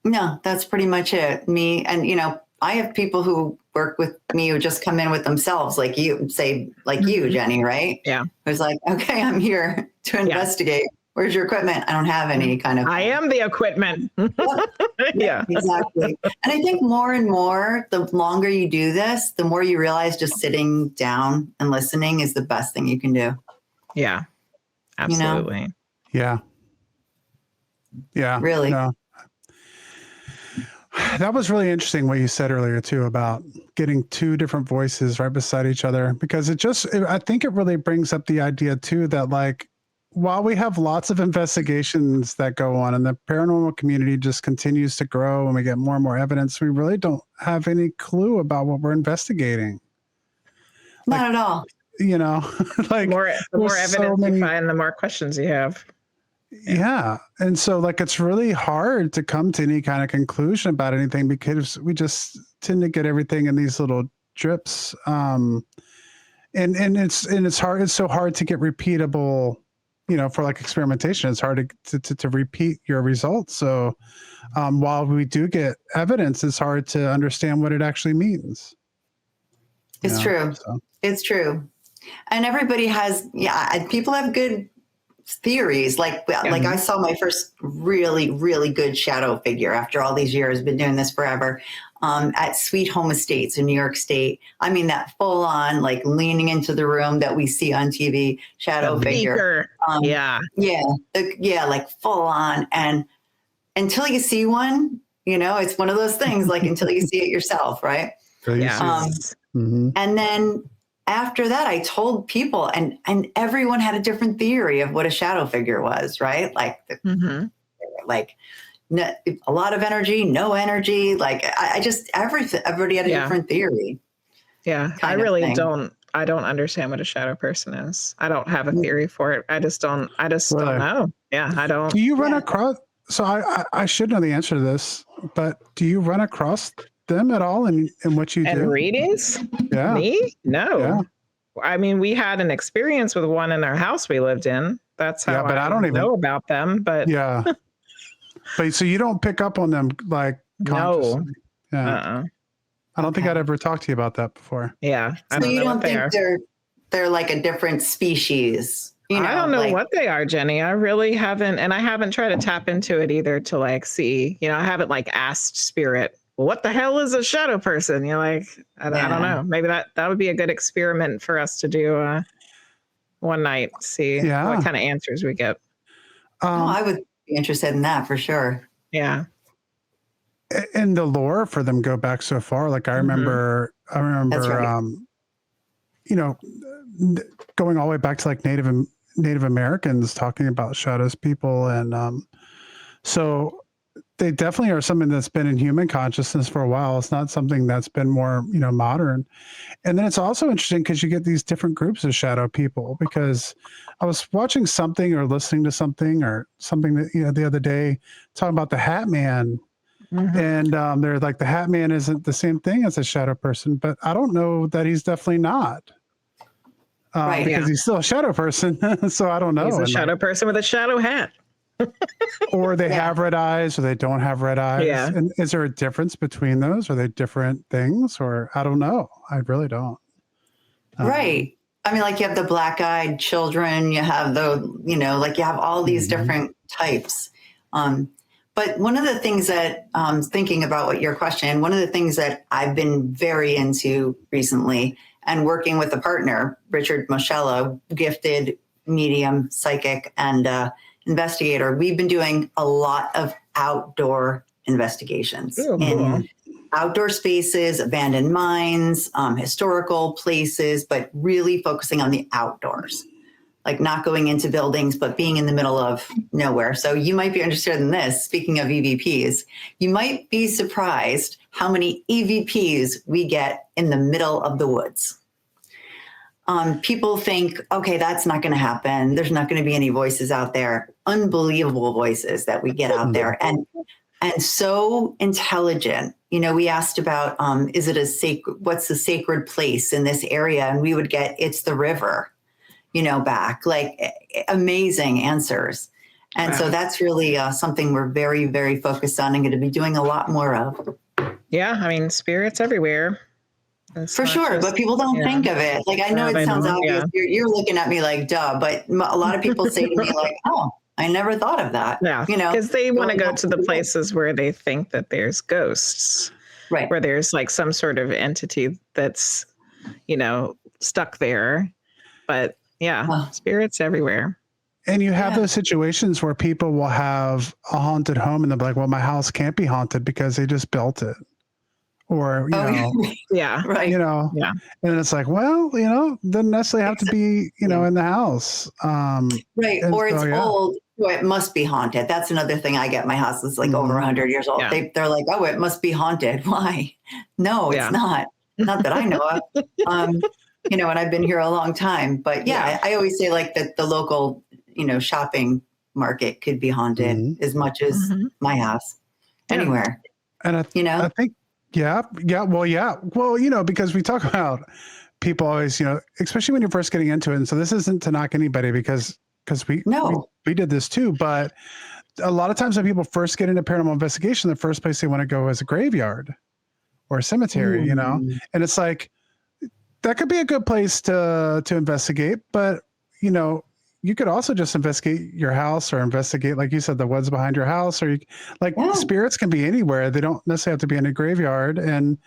No, that's pretty much it. Me and, I have people who work with me who just come in with themselves, like you, you, Jenny, right? Yeah. Who's like, okay, I'm here to investigate. Where's your equipment? I don't have any kind of. I am the equipment. Yeah. Exactly. And I think more and more, the longer you do this, the more you realize just sitting down and listening is the best thing you can do. Yeah. Absolutely. Yeah. Yeah. Really. No. That was really interesting what you said earlier too about getting two different voices right beside each other, because I think it really brings up the idea too that like, while we have lots of investigations that go on and the paranormal community just continues to grow and we get more and more evidence, we really don't have any clue about what we're investigating. Not at all. Like the more evidence you find, the more questions you have. Yeah. And so like, it's really hard to come to any kind of conclusion about anything because we just tend to get everything in these little drips. And it's hard. It's so hard to get repeatable, for like experimentation. It's hard to repeat your results. So while we do get evidence, it's hard to understand what it actually means. It's true. So. It's true. And everybody has, people have good theories. Like I saw my first really, really good shadow figure after all these years, been doing this forever, at Sweet Home Estates in New York State. I mean, that full on, like leaning into the room that we see on TV shadow figure. Like full on. And until you see one, it's one of those things, like until you see it yourself. Right. And then after that, I told people, and everyone had a different theory of what a shadow figure was, right? Like, a lot of energy, no energy. Like, everybody had a different theory. Yeah, I really don't. I don't understand what a shadow person is. I don't have a theory for it. I just don't know. Yeah, I don't. Do you run across? So I should know the answer to this, but do you run across them at all in what you do? And readings? Yeah. Me? No. Yeah. I mean, we had an experience with one in our house we lived in. That's how but I don't even know about them. But yeah. But so you don't pick up on them like consciously. No. Yeah. I don't think I'd ever talked to you about that before. Yeah. So you don't think they're like a different species? I don't know what they are, Jenny. I really haven't, and I haven't tried to tap into it either to like see. I haven't like asked spirit, well, what the hell is a shadow person? You're like, I don't know. Maybe that would be a good experiment for us to do one night. See what kind of answers we get. I would be interested in that for sure. Yeah. And the lore for them go back so far. Like I remember, That's right. Going all the way back to like Native Americans talking about shadows people. And so they definitely are something that's been in human consciousness for a while. It's not something that's been more, modern. And then it's also interesting because you get these different groups of shadow people, because I was watching something or listening to something that, the other day talking about the Hat Man. And they're like, the Hat Man isn't the same thing as a shadow person, but I don't know that he's definitely not. Because he's still a shadow person. So I don't know. He's a shadow person with a shadow hat. Or they have red eyes or they don't have red eyes. Yeah. And is there a difference between those? Are they different things? Or I don't know. I really don't. Right. I mean, like you have the black-eyed children, you have you have all these different types. But one of the things that thinking about what your question, one of the things that I've been very into recently and working with a partner, Richard Moschella, gifted medium, psychic, and investigator, we've been doing a lot of outdoor investigations in outdoor spaces, abandoned mines, historical places, but really focusing on the outdoors. like not going into buildings, but being in the middle of nowhere. So you might be interested in this. Speaking of EVPs, you might be surprised how many EVPs we get in the middle of the woods. People think, okay, that's not going to happen. There's not going to be any voices out there. Unbelievable voices that we get out there, and so intelligent. You know, we asked about, is it a sacred? What's the sacred place in this area? And we would get, it's the river. You know, back, like amazing answers. And so that's really something we're very, very focused on and going to be doing a lot more of. Yeah, I mean, spirits everywhere. For sure, but people don't think of it. Like, I know it sounds obvious. You're looking at me like, duh, but a lot of people say to me like, oh, I never thought of that. Yeah, you know, because they want to go to the places where they think that there's ghosts, right? Where there's like some sort of entity that's, you know, stuck there. But yeah, spirits everywhere. And you have those situations where people will have a haunted home and they'll be like, well, my house can't be haunted because they just built it. Or, you know, right. You know, and it's like, well, you know, doesn't necessarily have to be, you know, in the house. Right. Or it's old. So it must be haunted. That's another thing I get. My house is like over 100 years old. Yeah. They're like, oh, it must be haunted. Why? No, it's not. Not that I know of. You know, and I've been here a long time, but I always say like that the local, you know, shopping market could be haunted as much as my house, anywhere. And I think, well, you know, because we talk about people always, you know, especially when you're first getting into it. And so this isn't to knock anybody because we did this too, but a lot of times when people first get into paranormal investigation, the first place they want to go is a graveyard or a cemetery, you know, and it's like, that could be a good place to investigate, but you know, you could also just investigate your house or investigate, like you said, the woods behind your house, or spirits can be anywhere. They don't necessarily have to be in a graveyard. And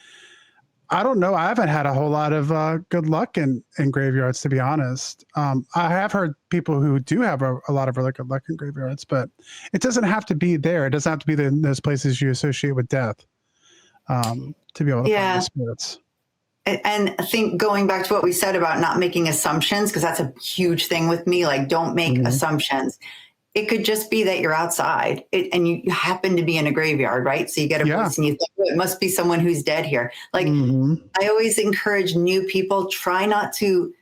I don't know. I haven't had a whole lot of good luck in graveyards, to be honest. I have heard people who do have a lot of really good luck in graveyards, but it doesn't have to be there. It doesn't have to be those places you associate with death to be able to find the spirits. And I think going back to what we said about not making assumptions, because that's a huge thing with me, like don't make assumptions. It could just be that you're outside and you happen to be in a graveyard, right? So you get a voice and you think, oh, it must be someone who's dead here. Like I always encourage new people, try not to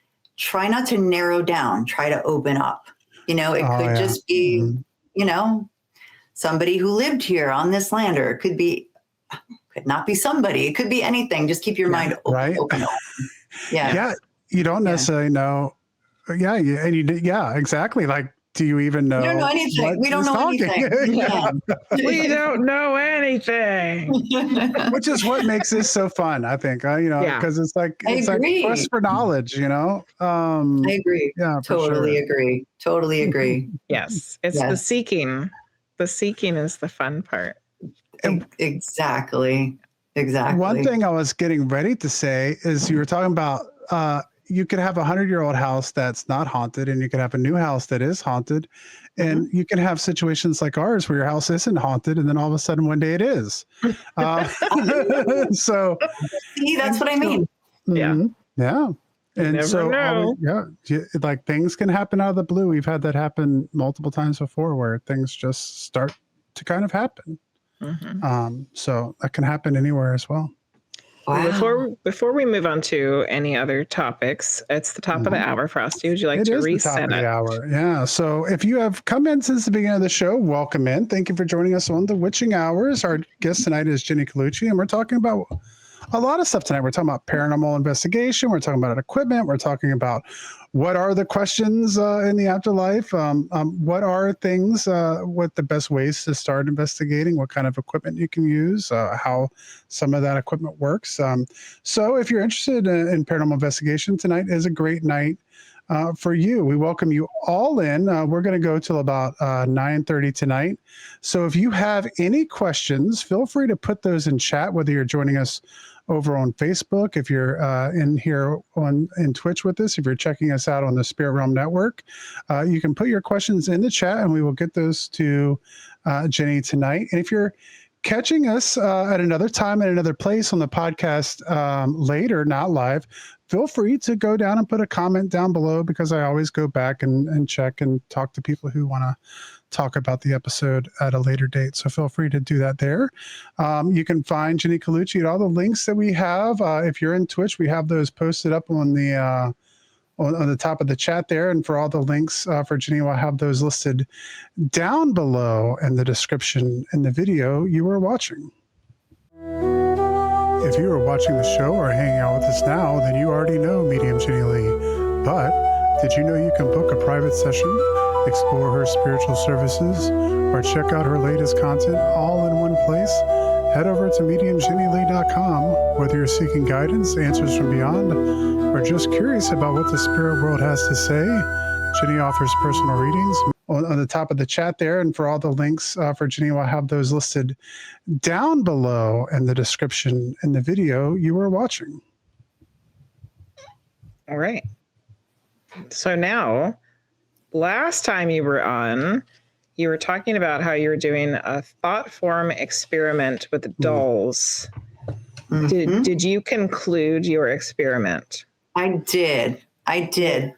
narrow down, try to open up. You know, it could just be, you know, somebody who lived here on this land, or it could not be somebody. It could be anything. Just keep your mind open. Yeah. You don't necessarily know. Yeah. Exactly. Like, do you even know? We don't know anything. We don't know anything. We don't know anything. Which is what makes this so fun, I think. You know, because it's like quest for knowledge. You know. I agree. Yeah. Totally agree. Totally agree. Yes, it's the seeking. The seeking is the fun part. Exactly. One thing I was getting ready to say is you were talking about you could have a 100-year-old house that's not haunted, and you could have a new house that is haunted, and you can have situations like ours where your house isn't haunted, and then all of a sudden one day it is. So see, that's what I mean. Yeah. And so, like things can happen out of the blue. We've had that happen multiple times before, where things just start to kind of happen. So that can happen anywhere as well. Wow. Before we move on to any other topics, it's the top of the hour, Frosty. Would you like to reset it? It is the top of the hour. Yeah. So if you have come in since the beginning of the show, welcome in. Thank you for joining us on the Witching Hours. Our guest tonight is Jennie Collucci, and we're talking about a lot of stuff tonight. We're talking about paranormal investigation. We're talking about equipment. We're talking about what are the questions in the afterlife? What are things, what the best ways to start investigating, what kind of equipment you can use, how some of that equipment works. So if you're interested in paranormal investigation, tonight is a great night for you. We welcome you all in. We're going to go till about 9:30 tonight. So if you have any questions, feel free to put those in chat, whether you're joining us over on Facebook, if you're in here in Twitch with us, if you're checking us out on the Spirit Realm Network, you can put your questions in the chat and we will get those to Jennie tonight. And if you're catching us at another time and another place on the podcast later, not live, feel free to go down and put a comment down below, because I always go back and check and talk to people who want to talk about the episode at a later date. So feel free to do that there. You can find Jennie Collucci at all the links that we have. If you're in Twitch, we have those posted up on the on the top of the chat there. And for all the links for Jennie, we'll have those listed down below in the description in the video you were watching. If you are watching the show or hanging out with us now, then you already know Medium Jennie Lee. But did you know you can book a private session, explore her spiritual services, or check out her latest content all in one place? Head over to mediumjennielee.com. Whether you're seeking guidance, answers from beyond, or just curious about what the spirit world has to say, Jennie offers personal readings on the top of the chat there. And for all the links for Jennie, we'll have those listed down below in the description in the video you were watching. All right. So now, last time you were on, you were talking about how you were doing a thought form experiment with dolls. Mm-hmm. Did you conclude your experiment? I did.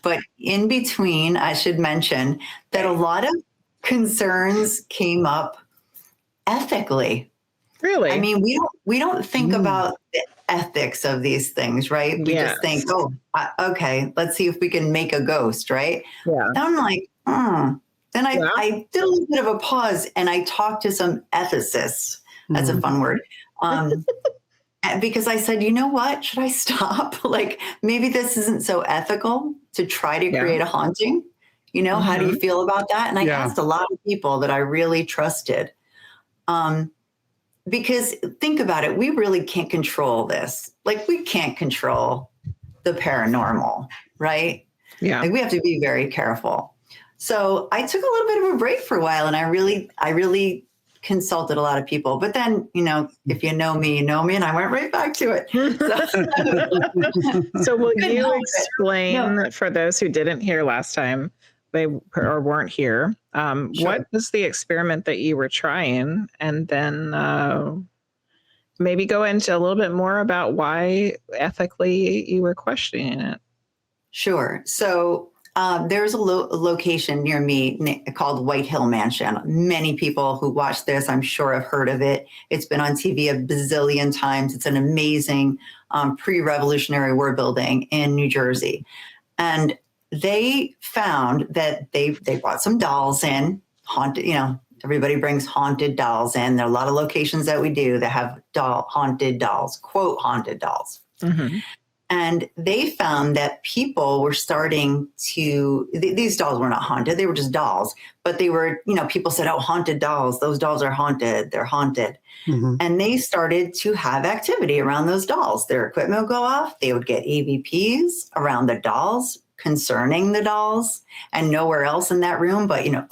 But in between, I should mention that a lot of concerns came up ethically. Really? I mean, we don't think about the ethics of these things, right? We just think, okay, let's see if we can make a ghost, right? Yeah. And I'm like, Then I did a little bit of a pause and I talked to some ethicists. That's a fun word. Because I said, you know what? Should I stop? Like, maybe this isn't so ethical to try to create a haunting. You know, how do you feel about that? And I asked a lot of people that I really trusted. Because think about it, we really can't control this. Like, we can't control the paranormal, right? Yeah. Like, we have to be very careful. So I took a little bit of a break for a while, and I really consulted a lot of people. But then, you know, if you know me, and I went right back to it. So will you explain for those who didn't hear last time, they or weren't here, what was the experiment that you were trying? And then maybe go into a little bit more about why ethically you were questioning it. Sure. So there's a location near me called White Hill Mansion. Many people who watch this, I'm sure, have heard of it. It's been on TV a bazillion times. It's an amazing pre-revolutionary war building in New Jersey. And they found that they brought some dolls in, haunted, you know, everybody brings haunted dolls in. There are a lot of locations that we do that have haunted dolls, quote, haunted dolls. Mm-hmm. And they found that people were starting to, these dolls were not haunted. They were just dolls. But they were, you know, people said, oh, haunted dolls. Those dolls are haunted. They're haunted. Mm-hmm. And they started to have activity around those dolls. Their equipment would go off. They would get EVPs around the dolls concerning the dolls and nowhere else in that room. But, you know,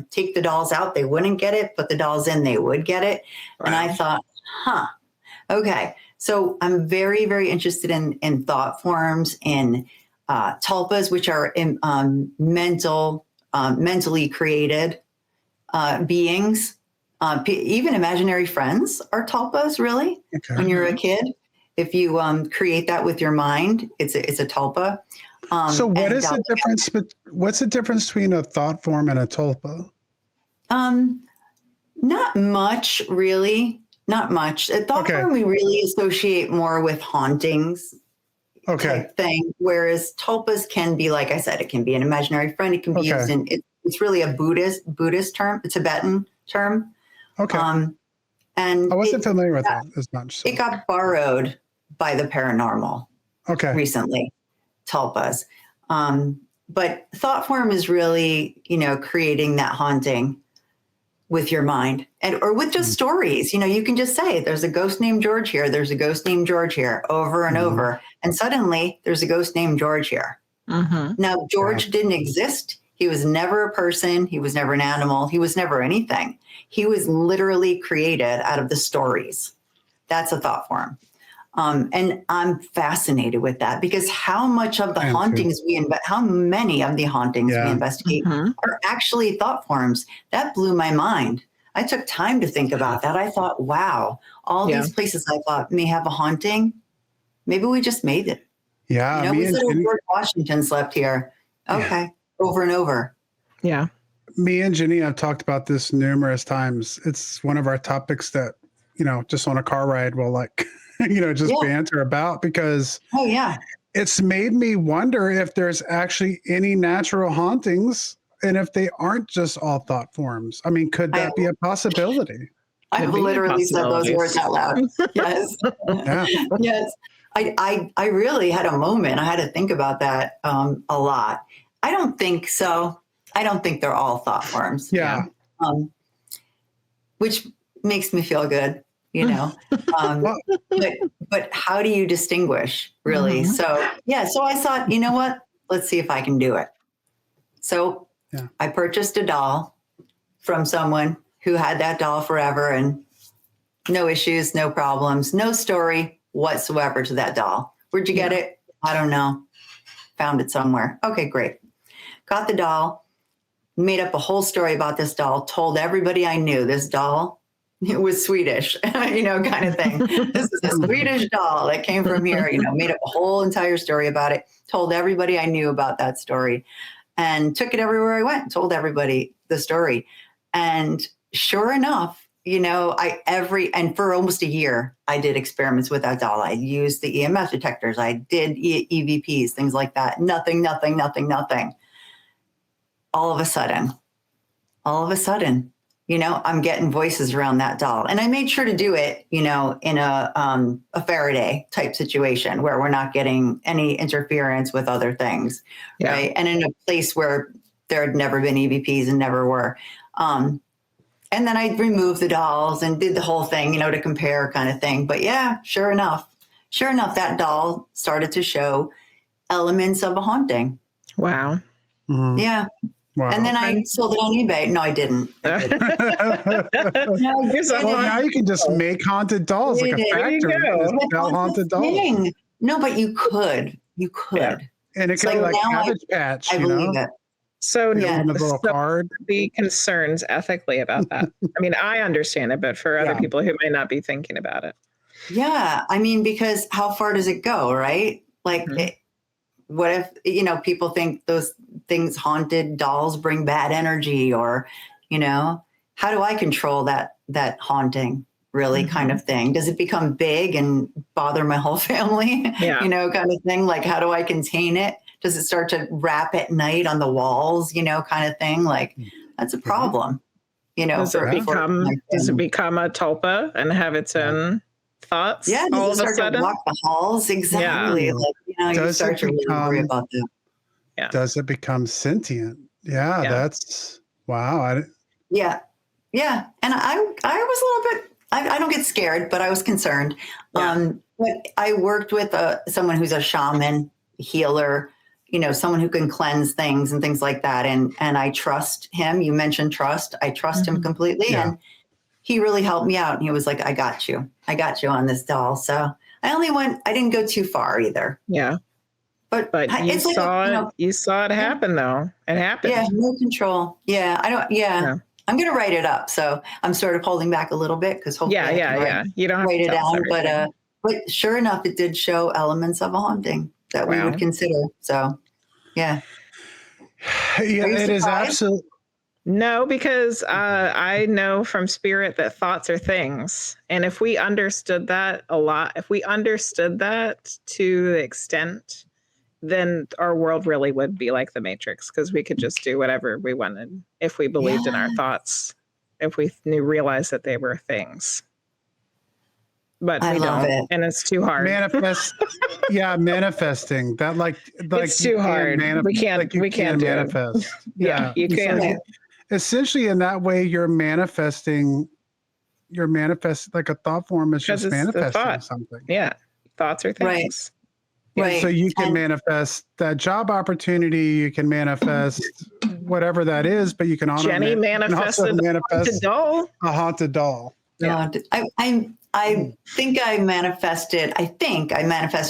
take the dolls out, they wouldn't get it. Put the dolls in, they would get it. Right. And I thought, okay. So I'm very, very interested in thought forms, in tulpas, which are mentally created beings. Even imaginary friends are tulpas, really. Okay. When you're a kid, if you create that with your mind, it's a tulpa. So what is the difference? What's the difference between a thought form and a tulpa? Not much, really. Not much. A thought form we really associate more with hauntings type thing, whereas tulpas can be, like I said, it can be an imaginary friend. It can be used in, it's really a Buddhist term, a Tibetan term. Okay. And I wasn't familiar with that as much. So. It got borrowed by the paranormal recently, tulpas. But thought form is really, you know, creating that haunting with your mind or with just stories. You know, you can just say there's a ghost named George here. There's a ghost named George here over and over. And suddenly there's a ghost named George here. Mm-hmm. Now, George didn't exist. He was never a person. He was never an animal. He was never anything. He was literally created out of the stories. That's a thought form. And I'm fascinated with that because how much of the hauntings how many of the hauntings we investigate are actually thought forms? That blew my mind. I took time to think about that. I thought, wow, all these places I thought may have a haunting. Maybe we just made it. Yeah. You know, we said George Washington slept here. Okay. Over and over. Yeah. Me and Jenny have talked about this numerous times. It's one of our topics that, just on a car ride, we'll just banter about, because it's made me wonder if there's actually any natural hauntings and if they aren't just all thought forms. I mean, could that be a possibility? I've literally said those words out loud. Yes. Yes. I really had a moment. I had to think about that a lot. I don't think so. I don't think they're all thought forms. Yeah. Which makes me feel good, but how do you distinguish, really? So I thought, you know what? Let's see if I can do it. So I purchased a doll from someone who had that doll forever, and no issues, no problems, no story whatsoever to that doll. Where'd you get it? I don't know. Found it somewhere. Okay, great. Got the doll, made up a whole story about this doll, told everybody I knew this doll, it was Swedish, kind of thing. This is a Swedish doll that came from here, made up a whole entire story about it, told everybody I knew about that story, and took it everywhere I went, told everybody the story. And sure enough, and for almost a year, I did experiments with that doll. I used the EMF detectors. I did EVPs, things like that. Nothing. All of a sudden, I'm getting voices around that doll. And I made sure to do it, in a Faraday type situation where we're not getting any interference with other things, right? And in a place where there had never been EVPs and never were. And then I removed the dolls and did the whole thing, to compare kind of thing. But sure enough, that doll started to show elements of a haunting. Wow. Mm-hmm. Yeah. Wow. And then I sold it on eBay. No, I didn't. Now you can just make haunted dolls like a factory. Sell haunted dolls. No, but you could. Yeah. And it could be like Cabbage Patch, I believe it. So, card. The concerns ethically about that. I mean, I understand it, but for other people who might not be thinking about it. Yeah. I mean, because how far does it go, right? Like, what if, people think those things, haunted dolls, bring bad energy, or, how do I control that haunting, really, kind of thing? Does it become big and bother my whole family, kind of thing? Like, how do I contain it? Does it start to rap at night on the walls, kind of thing? Like, that's a problem, Does it become a tulpa and have its own thoughts? Yeah, all does it start to walk the halls? Exactly. Yeah. Like, you start to really worry about that. Yeah. Does it become sentient? Yeah. That's, wow. Yeah. And I was a little bit, I don't get scared, but I was concerned. But I worked with someone who's a shaman, healer, someone who can cleanse things and things like that. And I trust him. You mentioned trust. I trust him completely. Yeah. And he really helped me out. And he was like, I got you on this doll. So I didn't go too far either. Yeah. But you saw it happen though. It happened. Yeah. No control. Yeah. I'm going to write it up. So I'm sort of holding back a little bit because hopefully you don't have write to it down. Everything. But sure enough, it did show elements of a haunting that we would consider. So, yeah. It is absolutely. No, because I know from spirit that thoughts are things. And if we understood that to the extent, then our world really would be like the Matrix, because we could just do whatever we wanted if we believed in our thoughts, if we realized that they were things. But we don't, and it's too hard. Manifesting that, it's too hard. We can't manifest. Yeah, you can't. Essentially, in that way, you're manifesting like a thought form is just manifesting something. Yeah, thoughts are things. Right. So you can manifest that job opportunity. You can manifest whatever that is, but you can also manifest a haunted doll. Yeah. I think I manifested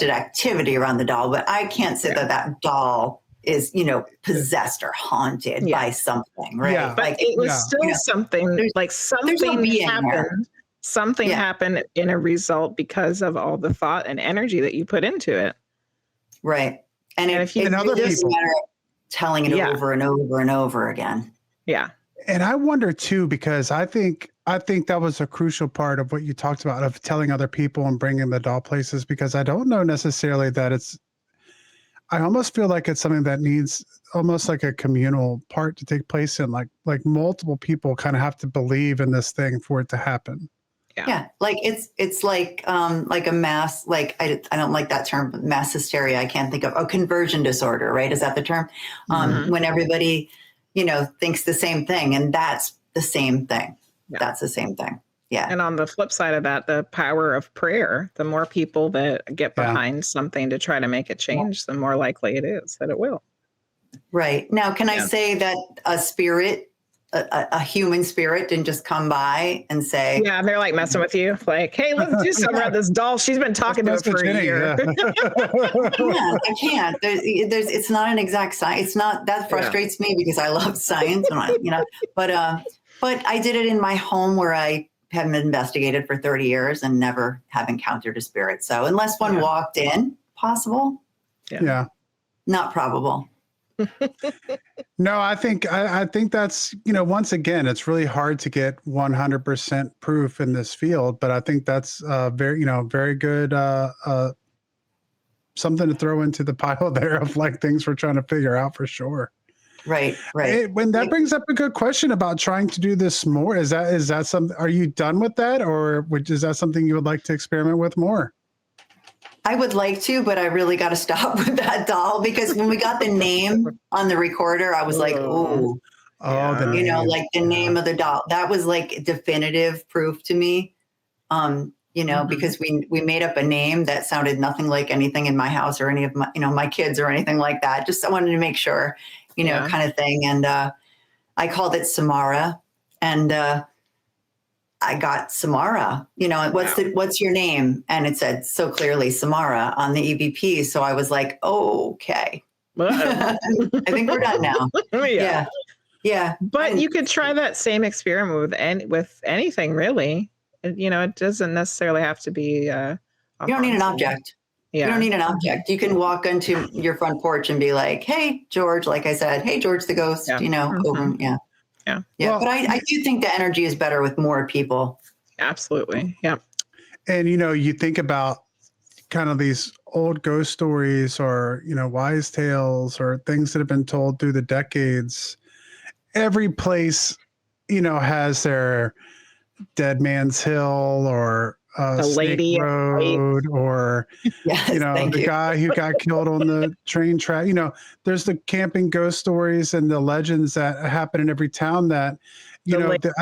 activity around the doll, but I can't say that doll is, possessed or haunted by something, right? Yeah. But it was still something, like something happened. Something happened in a result because of all the thought and energy that you put into it. Right. And if you other people matter of telling it over and over and over again. Yeah. And I wonder too, because I think that was a crucial part of what you talked about, of telling other people and bringing the doll places, because I don't know necessarily that I almost feel like it's something that needs almost like a communal part to take place in, like multiple people kind of have to believe in this thing for it to happen. Yeah. Like it's like a mass, like I don't like that term, mass hysteria. I can't think of a conversion disorder, right? Is that the term? When everybody, thinks the same thing, and that's the same thing. Yeah. That's the same thing. Yeah. And on the flip side of that, the power of prayer, the more people that get behind something to try to make it change, the more likely it is that it will. Right. Now, can I say that a spirit, a human spirit, didn't just come by and say, yeah, they're like messing with you, like, hey, let's do something about this doll. She's been talking to it for a year. I can't. It's not an exact science. It's not, that frustrates me because I love science, but I did it in my home where I have been investigated for 30 years and never have encountered a spirit. So unless one walked in, possible. Yeah. Not probable. No, I think that's, once again, it's really hard to get 100% proof in this field, but I think that's very good, something to throw into the pile there of like things we're trying to figure out for sure. Right. When that brings up a good question about trying to do this more, is that something, are you done with that, or is that something you would like to experiment with more? I would like to, but I really got to stop with that doll, because when we got the name on the recorder, I was like, ooh, like the name of the doll. That was like definitive proof to me, because we made up a name that sounded nothing like anything in my house or any of my, my kids or anything like that. Just I wanted to make sure, kind of thing. And I called it Samara, and I got Samara, what's your name? And it said so clearly Samara on the EVP. So I was like, oh, okay. I think we're done now. Yeah. But you could try that same experiment with anything, really. It doesn't necessarily have to be. You don't need an object. Yeah. You don't need an object. You can walk into your front porch and be like, hey, George, like I said, hey, George the ghost, over. Yeah. Yeah. Well, but I do think the energy is better with more people. Absolutely. Yeah. And, you think about kind of these old ghost stories or, wise tales or things that have been told through the decades. Every place, has their Dead Man's Hill or the Snake lady Road or, the guy who got killed on the train track. There's the camping ghost stories and the legends that happen in every town that,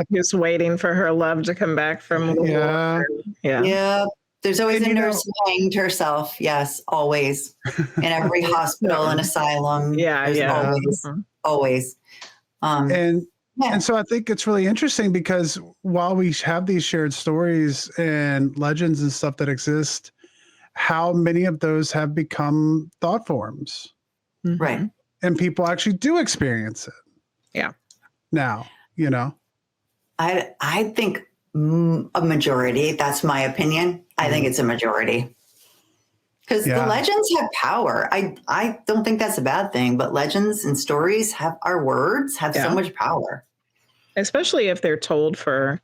who's waiting for her love to come back from the war. Yeah. There's always a nurse who hanged herself. Yes, always. In every hospital and asylum. Always. And so I think it's really interesting because while we have these shared stories and legends and stuff that exist, how many of those have become thought forms? Right. And people actually do experience it. Yeah. Now, I think a majority, that's my opinion. I think it's a majority. Because the legends have power. I don't think that's a bad thing, but legends and stories our words have so much power. Especially if they're told for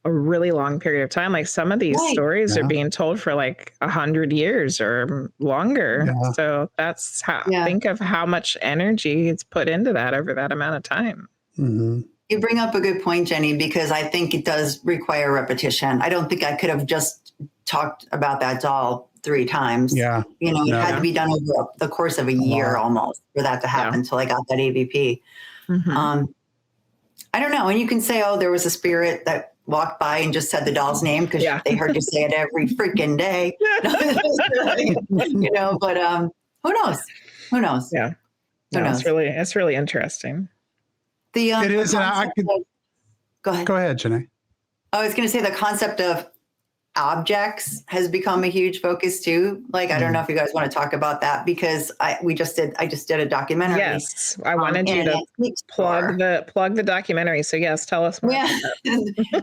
a really long period of time. Like some of these stories are being told for like 100 years or longer. Yeah. So that's how, think of how much energy it's put into that over that amount of time. Mm-hmm. You bring up a good point, Jenny, because I think it does require repetition. I don't think I could have just talked about that doll 3 times. Yeah. It had to be done over the course of a year almost for that to happen until I got that AVP. Mm-hmm. I don't know. And you can say, oh, there was a spirit that walked by and just said the doll's name because they heard you say it every freaking day. But who knows? Who knows? Yeah. Who knows? It's really interesting. It is. Go ahead. Go ahead, Jenny. I was going to say the concept of objects has become a huge focus too. Like, I don't know if you guys want to talk about that, because I just did a documentary. Yes, I wanted you in an to antique plug store. the documentary. So yes, tell us more. Yeah,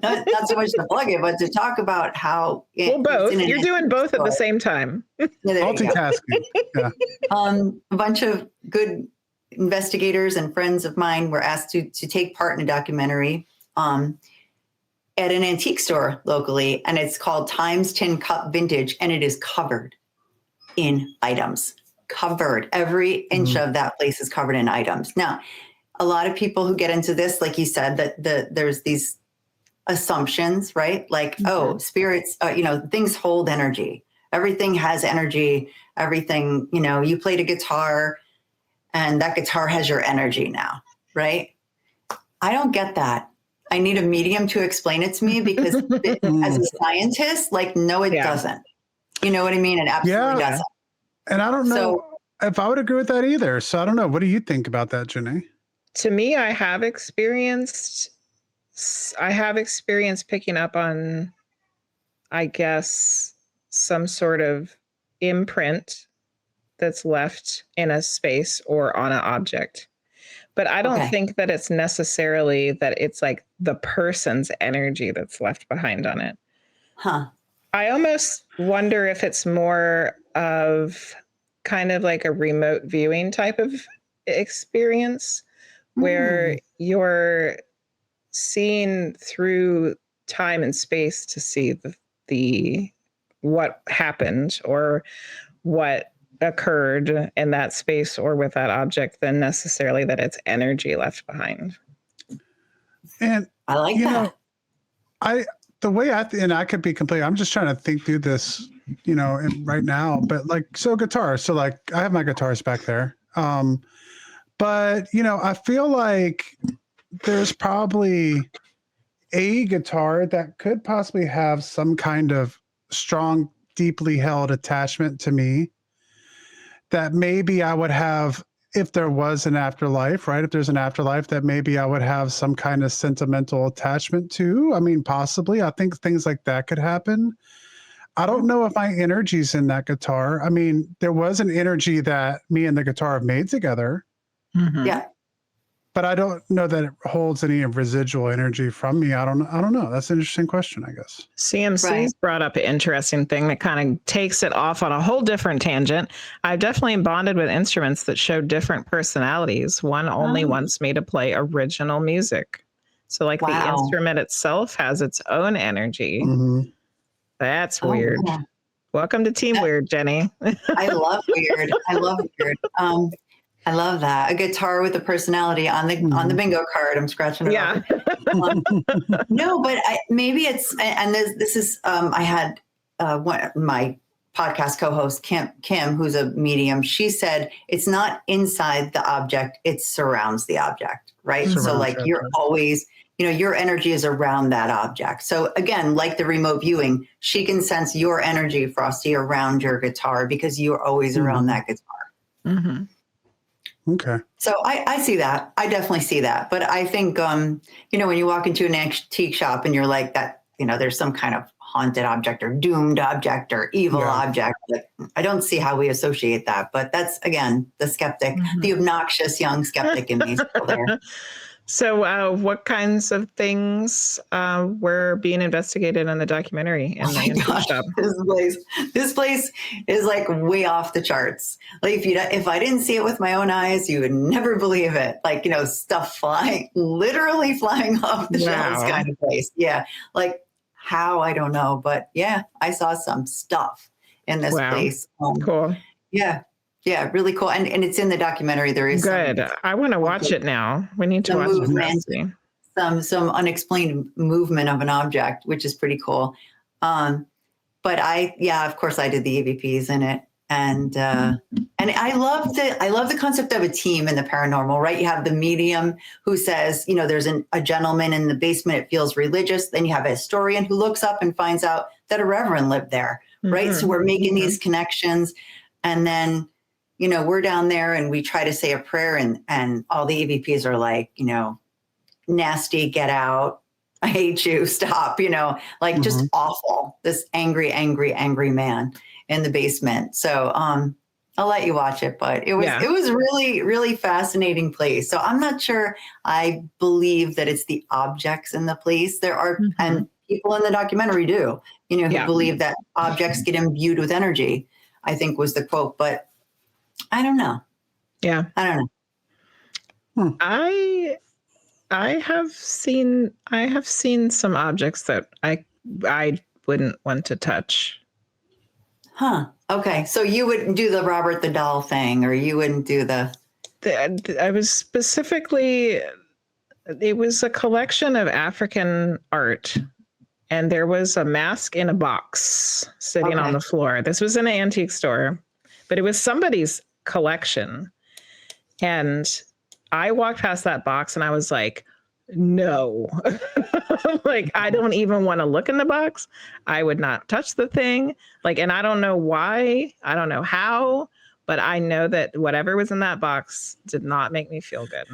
not so much to plug it, but to talk about how Well, both. it's in an You're doing antique both at the store. same time. Yeah, there you go. Multitasking. Yeah. A bunch of good investigators and friends of mine were asked to take part in a documentary at an antique store locally, and it's called Times Tin Cup Vintage, and it is covered in items. Covered. Every inch of that place is covered in items. Now, a lot of people who get into this, like you said, that there's these assumptions, right? Like, oh, spirits, things hold energy. Everything has energy. Everything, you played a guitar and that guitar has your energy now, right? I don't get that. I need a medium to explain it to me, because as a scientist, like, no, it doesn't. You know what I mean? It absolutely doesn't. And I don't know if I would agree with that either. So I don't know. What do you think about that, Jennie? To me, I have experienced picking up on, I guess, some sort of imprint that's left in a space or on an object. But I don't think that it's necessarily that it's like the person's energy that's left behind on it. Huh. I almost wonder if it's more of kind of like a remote viewing type of experience where you're seeing through time and space to see the what happened or what occurred in that space or with that object than necessarily that it's energy left behind. And I like that. The way and I could be completely, I'm just trying to think through this, right now, but like, so guitar. So like, I have my guitars back there. But I feel like there's probably a guitar that could possibly have some kind of strong, deeply held attachment to me that maybe I would have if there was an afterlife, right? If there's an afterlife, that maybe I would have some kind of sentimental attachment to. I mean, possibly. I think things like that could happen. I don't know if my energy's in that guitar. I mean, there was an energy that me and the guitar have made together. Yeah. But I don't know that it holds any residual energy from me. I don't know. That's an interesting question, I guess. CMC's brought up an interesting thing that kind of takes it off on a whole different tangent. I've definitely bonded with instruments that show different personalities. One only wants me to play original music. So like the instrument itself has its own energy. That's weird. Yeah. Welcome to Team Weird, Jennie. I love weird. I love weird. I love that. A guitar with a personality on the bingo card. I'm scratching it off. No, but maybe it's, and this is, I had my podcast co-host, Kim, who's a medium. She said, it's not inside the object, it surrounds the object, right? So like you're always, your energy is around that object. So again, like the remote viewing, she can sense your energy, Frosty, around your guitar because you're always around that guitar. Okay. So I see that. I definitely see that. But I think, when you walk into an antique shop and you're like that, there's some kind of haunted object or doomed object or evil object. Like, I don't see how we associate that. But that's, again, the skeptic, the obnoxious young skeptic in me is still there. So what kinds of things were being investigated in the documentary in the antique shop? This place is like way off the charts. Like if I didn't see it with my own eyes, you would never believe it. Like, stuff literally flying off the shelves kind of place. Yeah. Like how, I don't know. But yeah, I saw some stuff in this place. Cool. Yeah. Yeah, really cool. And it's in the documentary. There is good. I want to watch it now. We need to watch it. Some unexplained movement of an object, which is pretty cool. But of course I did the EVPs in it. And I love the concept of a team in the paranormal, right? You have the medium who says, there's a gentleman in the basement. It feels religious. Then you have a historian who looks up and finds out that a reverend lived there, right? So we're making these connections. And then, we're down there and we try to say a prayer and all the EVPs are like, nasty, get out. I hate you, stop, like just awful. This angry, angry, angry man in the basement. So I'll let you watch it, but it was really, really fascinating place. So I'm not sure I believe that it's the objects in the place. There are, and people in the documentary do, who believe that objects get imbued with energy, I think was the quote, but I don't know. Yeah. I don't know. I have seen some objects that I wouldn't want to touch. Huh. Okay. So you wouldn't do the Robert the Doll thing, or you wouldn't do I was specifically, it was a collection of African art, and there was a mask in a box sitting on the floor. This was in an antique store, but it was somebody's collection. And I walked past that box and I was like, no, like, I don't even want to look in the box. I would not touch the thing. Like, and I don't know why, I don't know how, but I know that whatever was in that box did not make me feel good.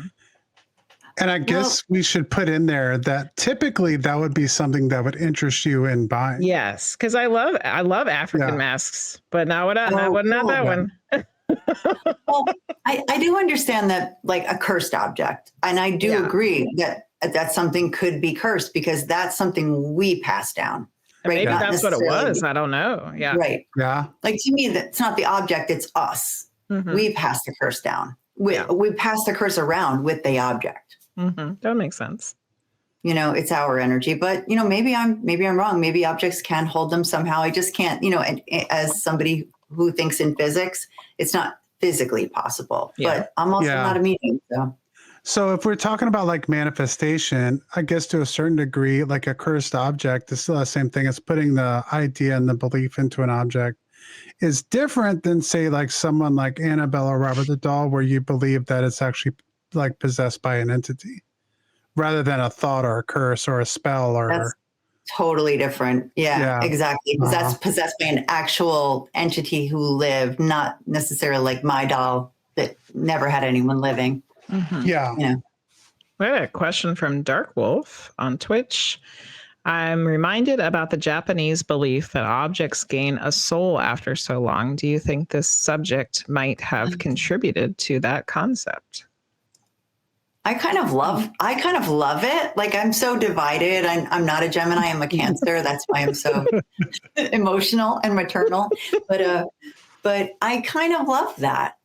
And I guess we should put in there that typically that would be something that would interest you in buying. Yes, because I love African masks, but not that one. Well, I do understand that, like a cursed object, and I do agree that something could be cursed because that's something we pass down. Right? Maybe that's what it was. I don't know. Yeah. Right. Yeah. Like, to me, that's not the object; it's us. We pass the curse down. We pass the curse around with the object. That makes sense. It's our energy, but maybe I'm wrong. Maybe objects can hold them somehow. I just can't. As somebody who thinks in physics, it's not physically possible. But I'm also not a medium, So if we're talking about like manifestation, I guess to a certain degree, like a cursed object is still the same thing as putting the idea and the belief into an object. Is different than, say, like someone like Annabelle or Robert the Doll, where you believe that it's actually like possessed by an entity rather than a thought or a curse or a spell or. That's totally different. Yeah. Exactly. Because that's possessed by an actual entity who lived, not necessarily like my doll that never had anyone living. Yeah. We had a question from Dark Wolf on Twitch. I'm reminded about the Japanese belief that objects gain a soul after so long. Do you think this subject might have contributed to that concept? I kind of love it. Like, I'm so divided. I'm not a Gemini, I'm a Cancer. That's why I'm so emotional and maternal. But I kind of love that.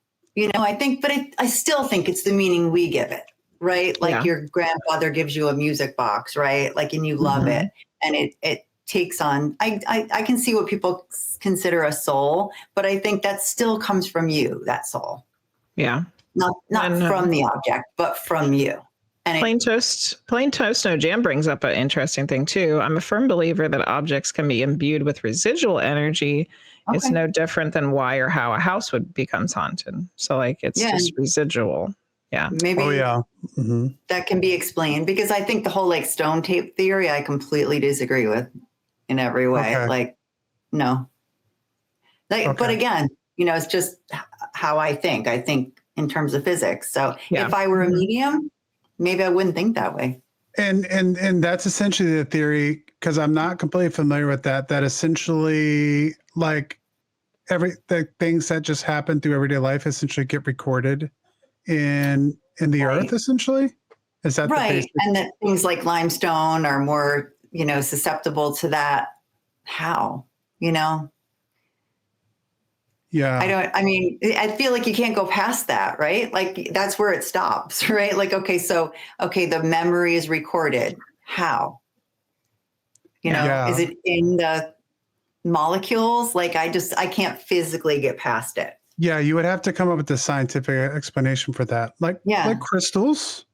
I think, but I still think it's the meaning we give it, right? Like your grandfather gives you a music box, right? Like, and you love it. And it takes on, I can see what people consider a soul, but I think that still comes from you, that soul. Yeah. Not from the object, but from you. And Plain Toast No Jam brings up an interesting thing too. I'm a firm believer that objects can be imbued with residual energy. Okay. It's no different than why or how a house would become haunted. So like it's just residual. Yeah. Maybe that can be explained, because I think the whole like stone tape theory, I completely disagree with in every way. Okay. Like, no. But again, it's just how I think. I think in terms of physics. So if I were a medium, maybe I wouldn't think that way. And that's essentially the theory, because I'm not completely familiar with that essentially, like, the things that just happen through everyday life essentially get recorded in the earth, essentially. Is that right? And that things like limestone are more, susceptible to that. How, Yeah. I feel like you can't go past that, right? Like, that's where it stops, right? Like, okay, the memory is recorded. How? Is it in the molecules? Like, I can't physically get past it. Yeah, you would have to come up with a scientific explanation for that. Like crystals.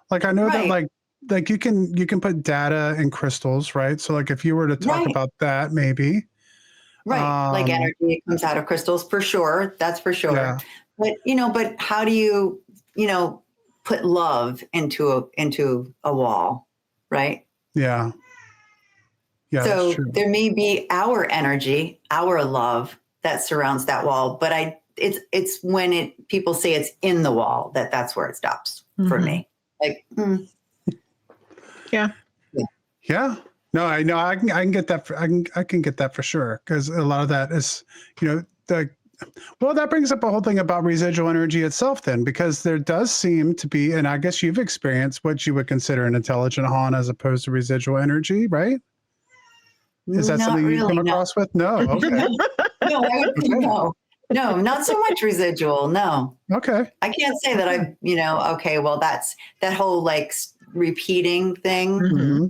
Like, I know that like you can put data in crystals, right? So like if you were to talk about that, maybe. Right. Like energy comes out of crystals, for sure. That's for sure. Yeah. But how do you, put love into a wall, right? Yeah. Yeah. So there may be our energy, our love that surrounds that wall, but it's when people say it's in the wall that's where it stops for me. Like, Yeah. Yeah. No, I know. I can get that. I can get that for sure. Because a lot of that is, well, that brings up a whole thing about residual energy itself then, because there does seem to be, and I guess you've experienced what you would consider an intelligent haunt as opposed to residual energy, right? Is that Not something you really, come no. across with? No. Okay. No, I would say Okay. no. No, not so much residual. No. Okay. I can't say that I, okay, well, that's that whole like repeating thing. Mm-hmm.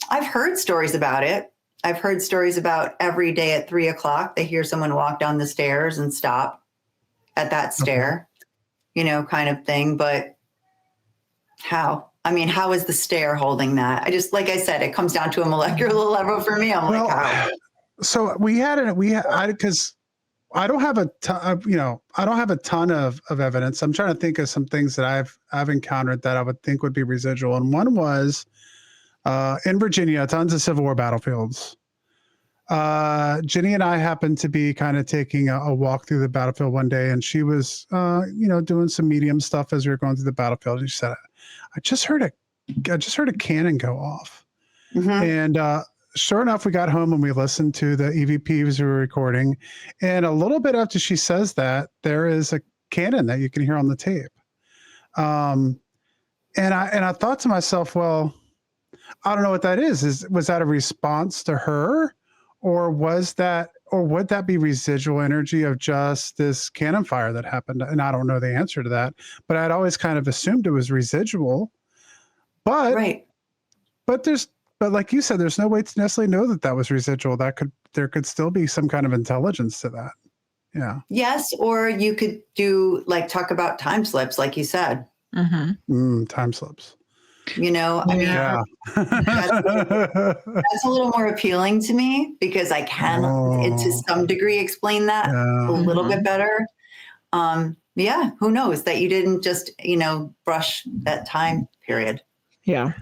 I've heard stories about it. I've heard stories about every day at 3:00, they hear someone walk down the stairs and stop at that stair, kind of thing. But how? I mean, how is the stair holding that? Like I said, it comes down to a molecular level for me. I'm like, how? So because I don't have a ton, I don't have a ton of evidence. I'm trying to think of some things that I've encountered that I would think would be residual. And one was in Virginia, tons of Civil War battlefields. Jenny and I happened to be kind of taking a walk through the battlefield one day, and she was, doing some medium stuff as we were going through the battlefield. And she said, "I just heard a cannon go off." Mm-hmm. And sure enough, we got home and we listened to the EVPs we were recording. And a little bit after she says that, there is a cannon that you can hear on the tape. And I thought to myself, well, I don't know what that is. Was that a response to her, or would that be residual energy of just this cannon fire that happened? And I don't know the answer to that, but I'd always kind of assumed it was residual. But Right. But like you said, there's no way to necessarily know that was residual. There could still be some kind of intelligence to that. Yeah. Yes, or you could talk about time slips, like you said. Time slips. I mean, Yeah. that's a little more appealing to me because I can, to some degree, explain that a little bit better. Yeah, who knows that you didn't just, brush that time period. Yeah.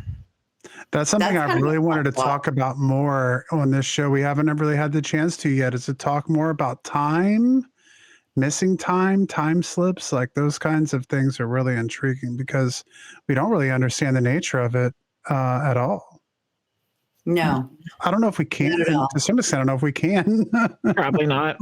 That's something I really wanted to talk about more on this show. We haven't really had the chance to yet, is to talk more about time, missing time slips, like those kinds of things are really intriguing because we don't really understand the nature of it at all. No. I don't know if we can. To some extent, I don't know if we can. Probably not.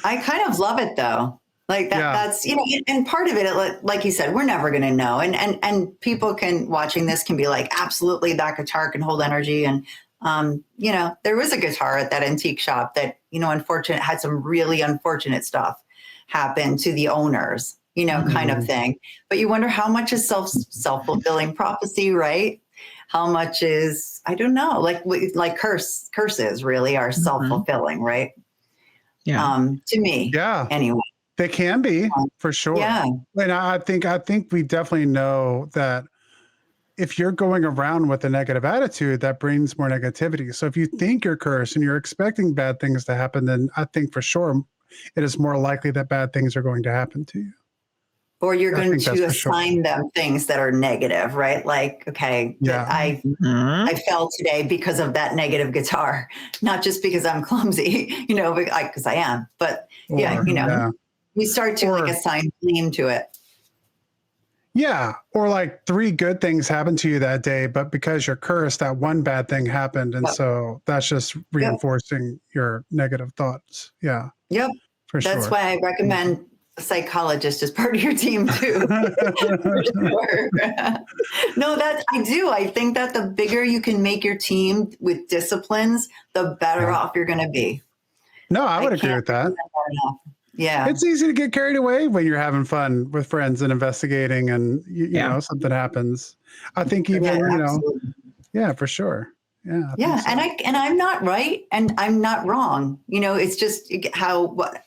I kind of love it though. Like that's, and part of it, like you said, we're never going to know. And people watching this can be like, absolutely, that guitar can hold energy. And, there was a guitar at that antique shop that, had some really unfortunate stuff happen to the owners, kind of thing. But you wonder how much is self-fulfilling prophecy, right? How much is, I don't know, like curses really are self-fulfilling, right? Yeah. To me. Yeah. Anyway. They can be, for sure. Yeah. And I think we definitely know that if you're going around with a negative attitude, that brings more negativity. So if you think you're cursed and you're expecting bad things to happen, then I think for sure it is more likely that bad things are going to happen to you. Or you're going to assign them things that are negative, right? Like, okay, I fell today because of that negative guitar, not just because I'm clumsy, because I am. But you start to assign blame to it. Yeah. Or like 3 good things happened to you that day, but because you're cursed, that one bad thing happened. And so that's just reinforcing your negative thoughts. Yeah. Yep. That's why I recommend a psychologist as part of your team too. For sure. No, I do. I think that the bigger you can make your team with disciplines, the better off you're going to be. No, I would agree with that. Yeah. It's easy to get carried away when you're having fun with friends and investigating and, you know, something happens. I think even, for sure. Yeah. Yeah. So. And I'm not right and I'm not wrong. It's just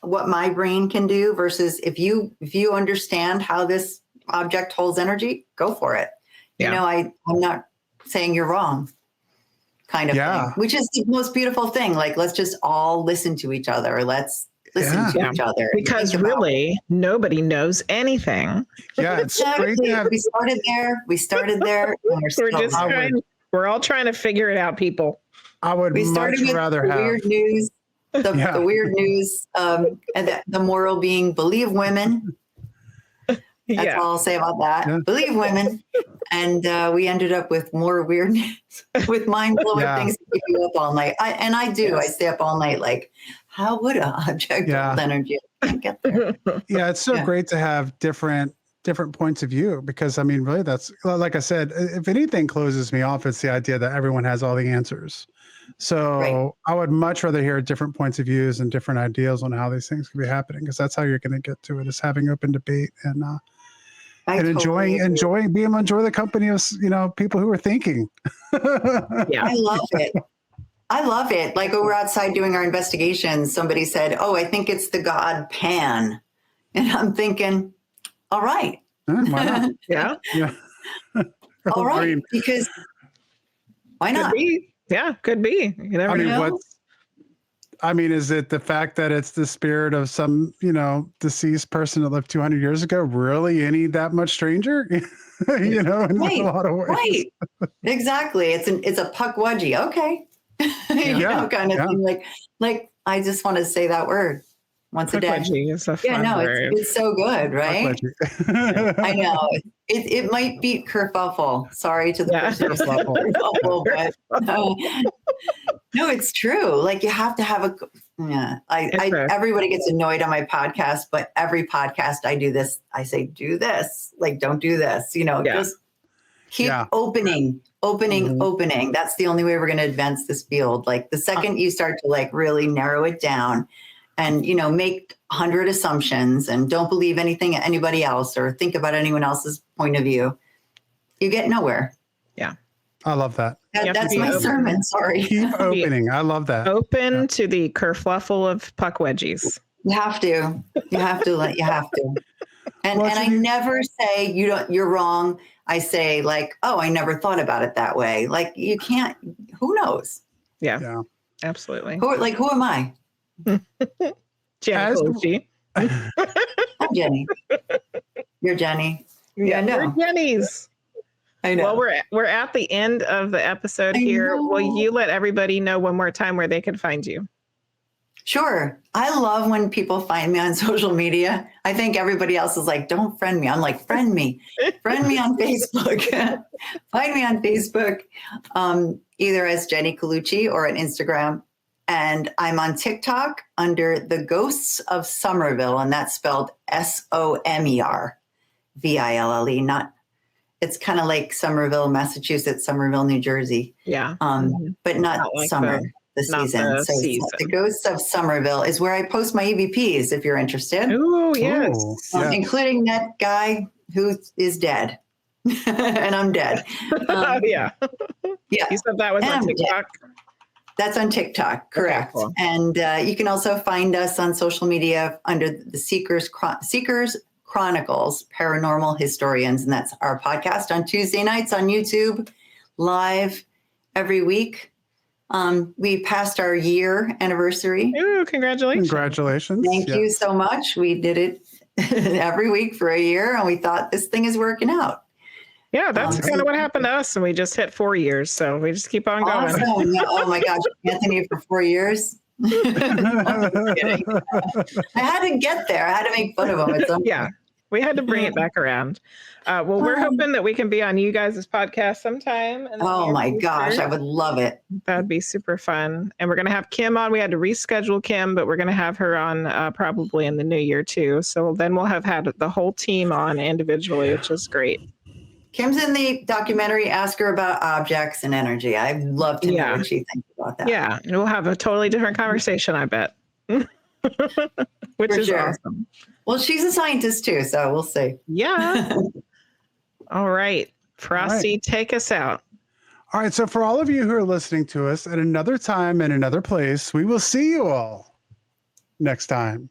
what my brain can do versus if you understand how this object holds energy, go for it. Yeah. I'm not saying you're wrong kind of thing, which is the most beautiful thing. Like, let's just all listen to each other. Let's listen to each other. Because really, nobody knows anything. Yeah, it's great to have. We started there. And we're all trying to figure it out, people. I would much rather have weird news. The weird news, and the moral being believe women. That's all I'll say about that. Yeah. Believe women. And we ended up with more weirdness, with mind-blowing things to keep you up all night. I do. I stay up all night like, how would an object hold energy? I can't get there. Yeah, it's so great to have different points of view, because I mean, really, that's, like I said, if anything closes me off, it's the idea that everyone has all the answers. So I would much rather hear different points of views and different ideas on how these things could be happening, because that's how you're going to get to it, is having open debate and enjoy the company of, people who are thinking. I love it. I love it. Like when we're outside doing our investigations, somebody said, "Oh, I think it's the god Pan," and I'm thinking, all right. Why not? Yeah. All right. Because why not? Could be. Yeah, could be. You never know. Is it the fact that it's the spirit of some, deceased person that lived 200 years ago really any that much stranger? In a lot of ways. Right. Exactly. It's a puck wedgie. Okay. Kind of thing. Like I just want to say that word once a day. Is a fun word. It's so good, right? I know. It might be kerfuffle. Sorry to the person who's kerfuffle, but no, it's true. Like you have to have everybody gets annoyed on my podcast, but every podcast I do this, I say, do this, like, don't do this, just keep opening. That's the only way we're going to advance this field. Like the second you start to like really narrow it down and, make 100 assumptions and don't believe anything anybody else or think about anyone else's point of view, you get nowhere. Yeah. I love that. That's my sermon. Sorry. Keep opening. I love that. Open to the kerfluffle of puck wedgies. You have to. You have to. And I never say you're wrong. I say like, oh, I never thought about it that way. Like you can't, who knows? Yeah. Absolutely. Who am I? Jennie Collucci. I'm Jennie. You're Jennie. Yeah, no. We're Jennies. I know. Well, we're at the end of the episode here. Will you let everybody know one more time where they can find you? Sure. I love when people find me on social media. I think everybody else is like, don't friend me. I'm like, friend me. Friend me on Facebook. Find me on Facebook, either as Jennie Collucci or on Instagram. And I'm on TikTok under The Ghosts of Somerville, and that's spelled SOMERVILLE. It's kind of like Somerville, Massachusetts, Somerville, New Jersey. Yeah. But not like summer. The season. The Ghosts of Somerville is where I post my EVPs if you're interested. Oh, yes. Including that guy who is dead. And I'm dead. Yeah. You said that was on TikTok? That's on TikTok, correct. Okay, cool. And you can also find us on social media under the Seekers Chronicles, Paranormal Historians. And that's our podcast on Tuesday nights on YouTube, live every week. We passed our year anniversary. Ooh, congratulations. Thank you so much. We did it every week for a year, and we thought this thing is working out. Yeah, that's kind of what happened to us, and we just hit 4 years, so we just keep on going. Awesome. Oh my gosh, Anthony, for 4 years. I had to get there. I had to make fun of him. Yeah, we had to bring it back around. Well, we're hoping that we can be on you guys' podcast sometime. Oh my gosh, I would love it. That'd be super fun. And we're going to have Kim on. We had to reschedule Kim, but we're going to have her on probably in the new year too. So then we'll have had the whole team on individually, which is great. Kim's in the documentary Ask Her About Objects and Energy. I'd love to know what she thinks about that. Yeah, and we'll have a totally different conversation, I bet. Which is awesome. Well, she's a scientist too, so we'll see. Yeah. All right. Frosty, take us out. All right. So for all of you who are listening to us at another time and another place, we will see you all next time.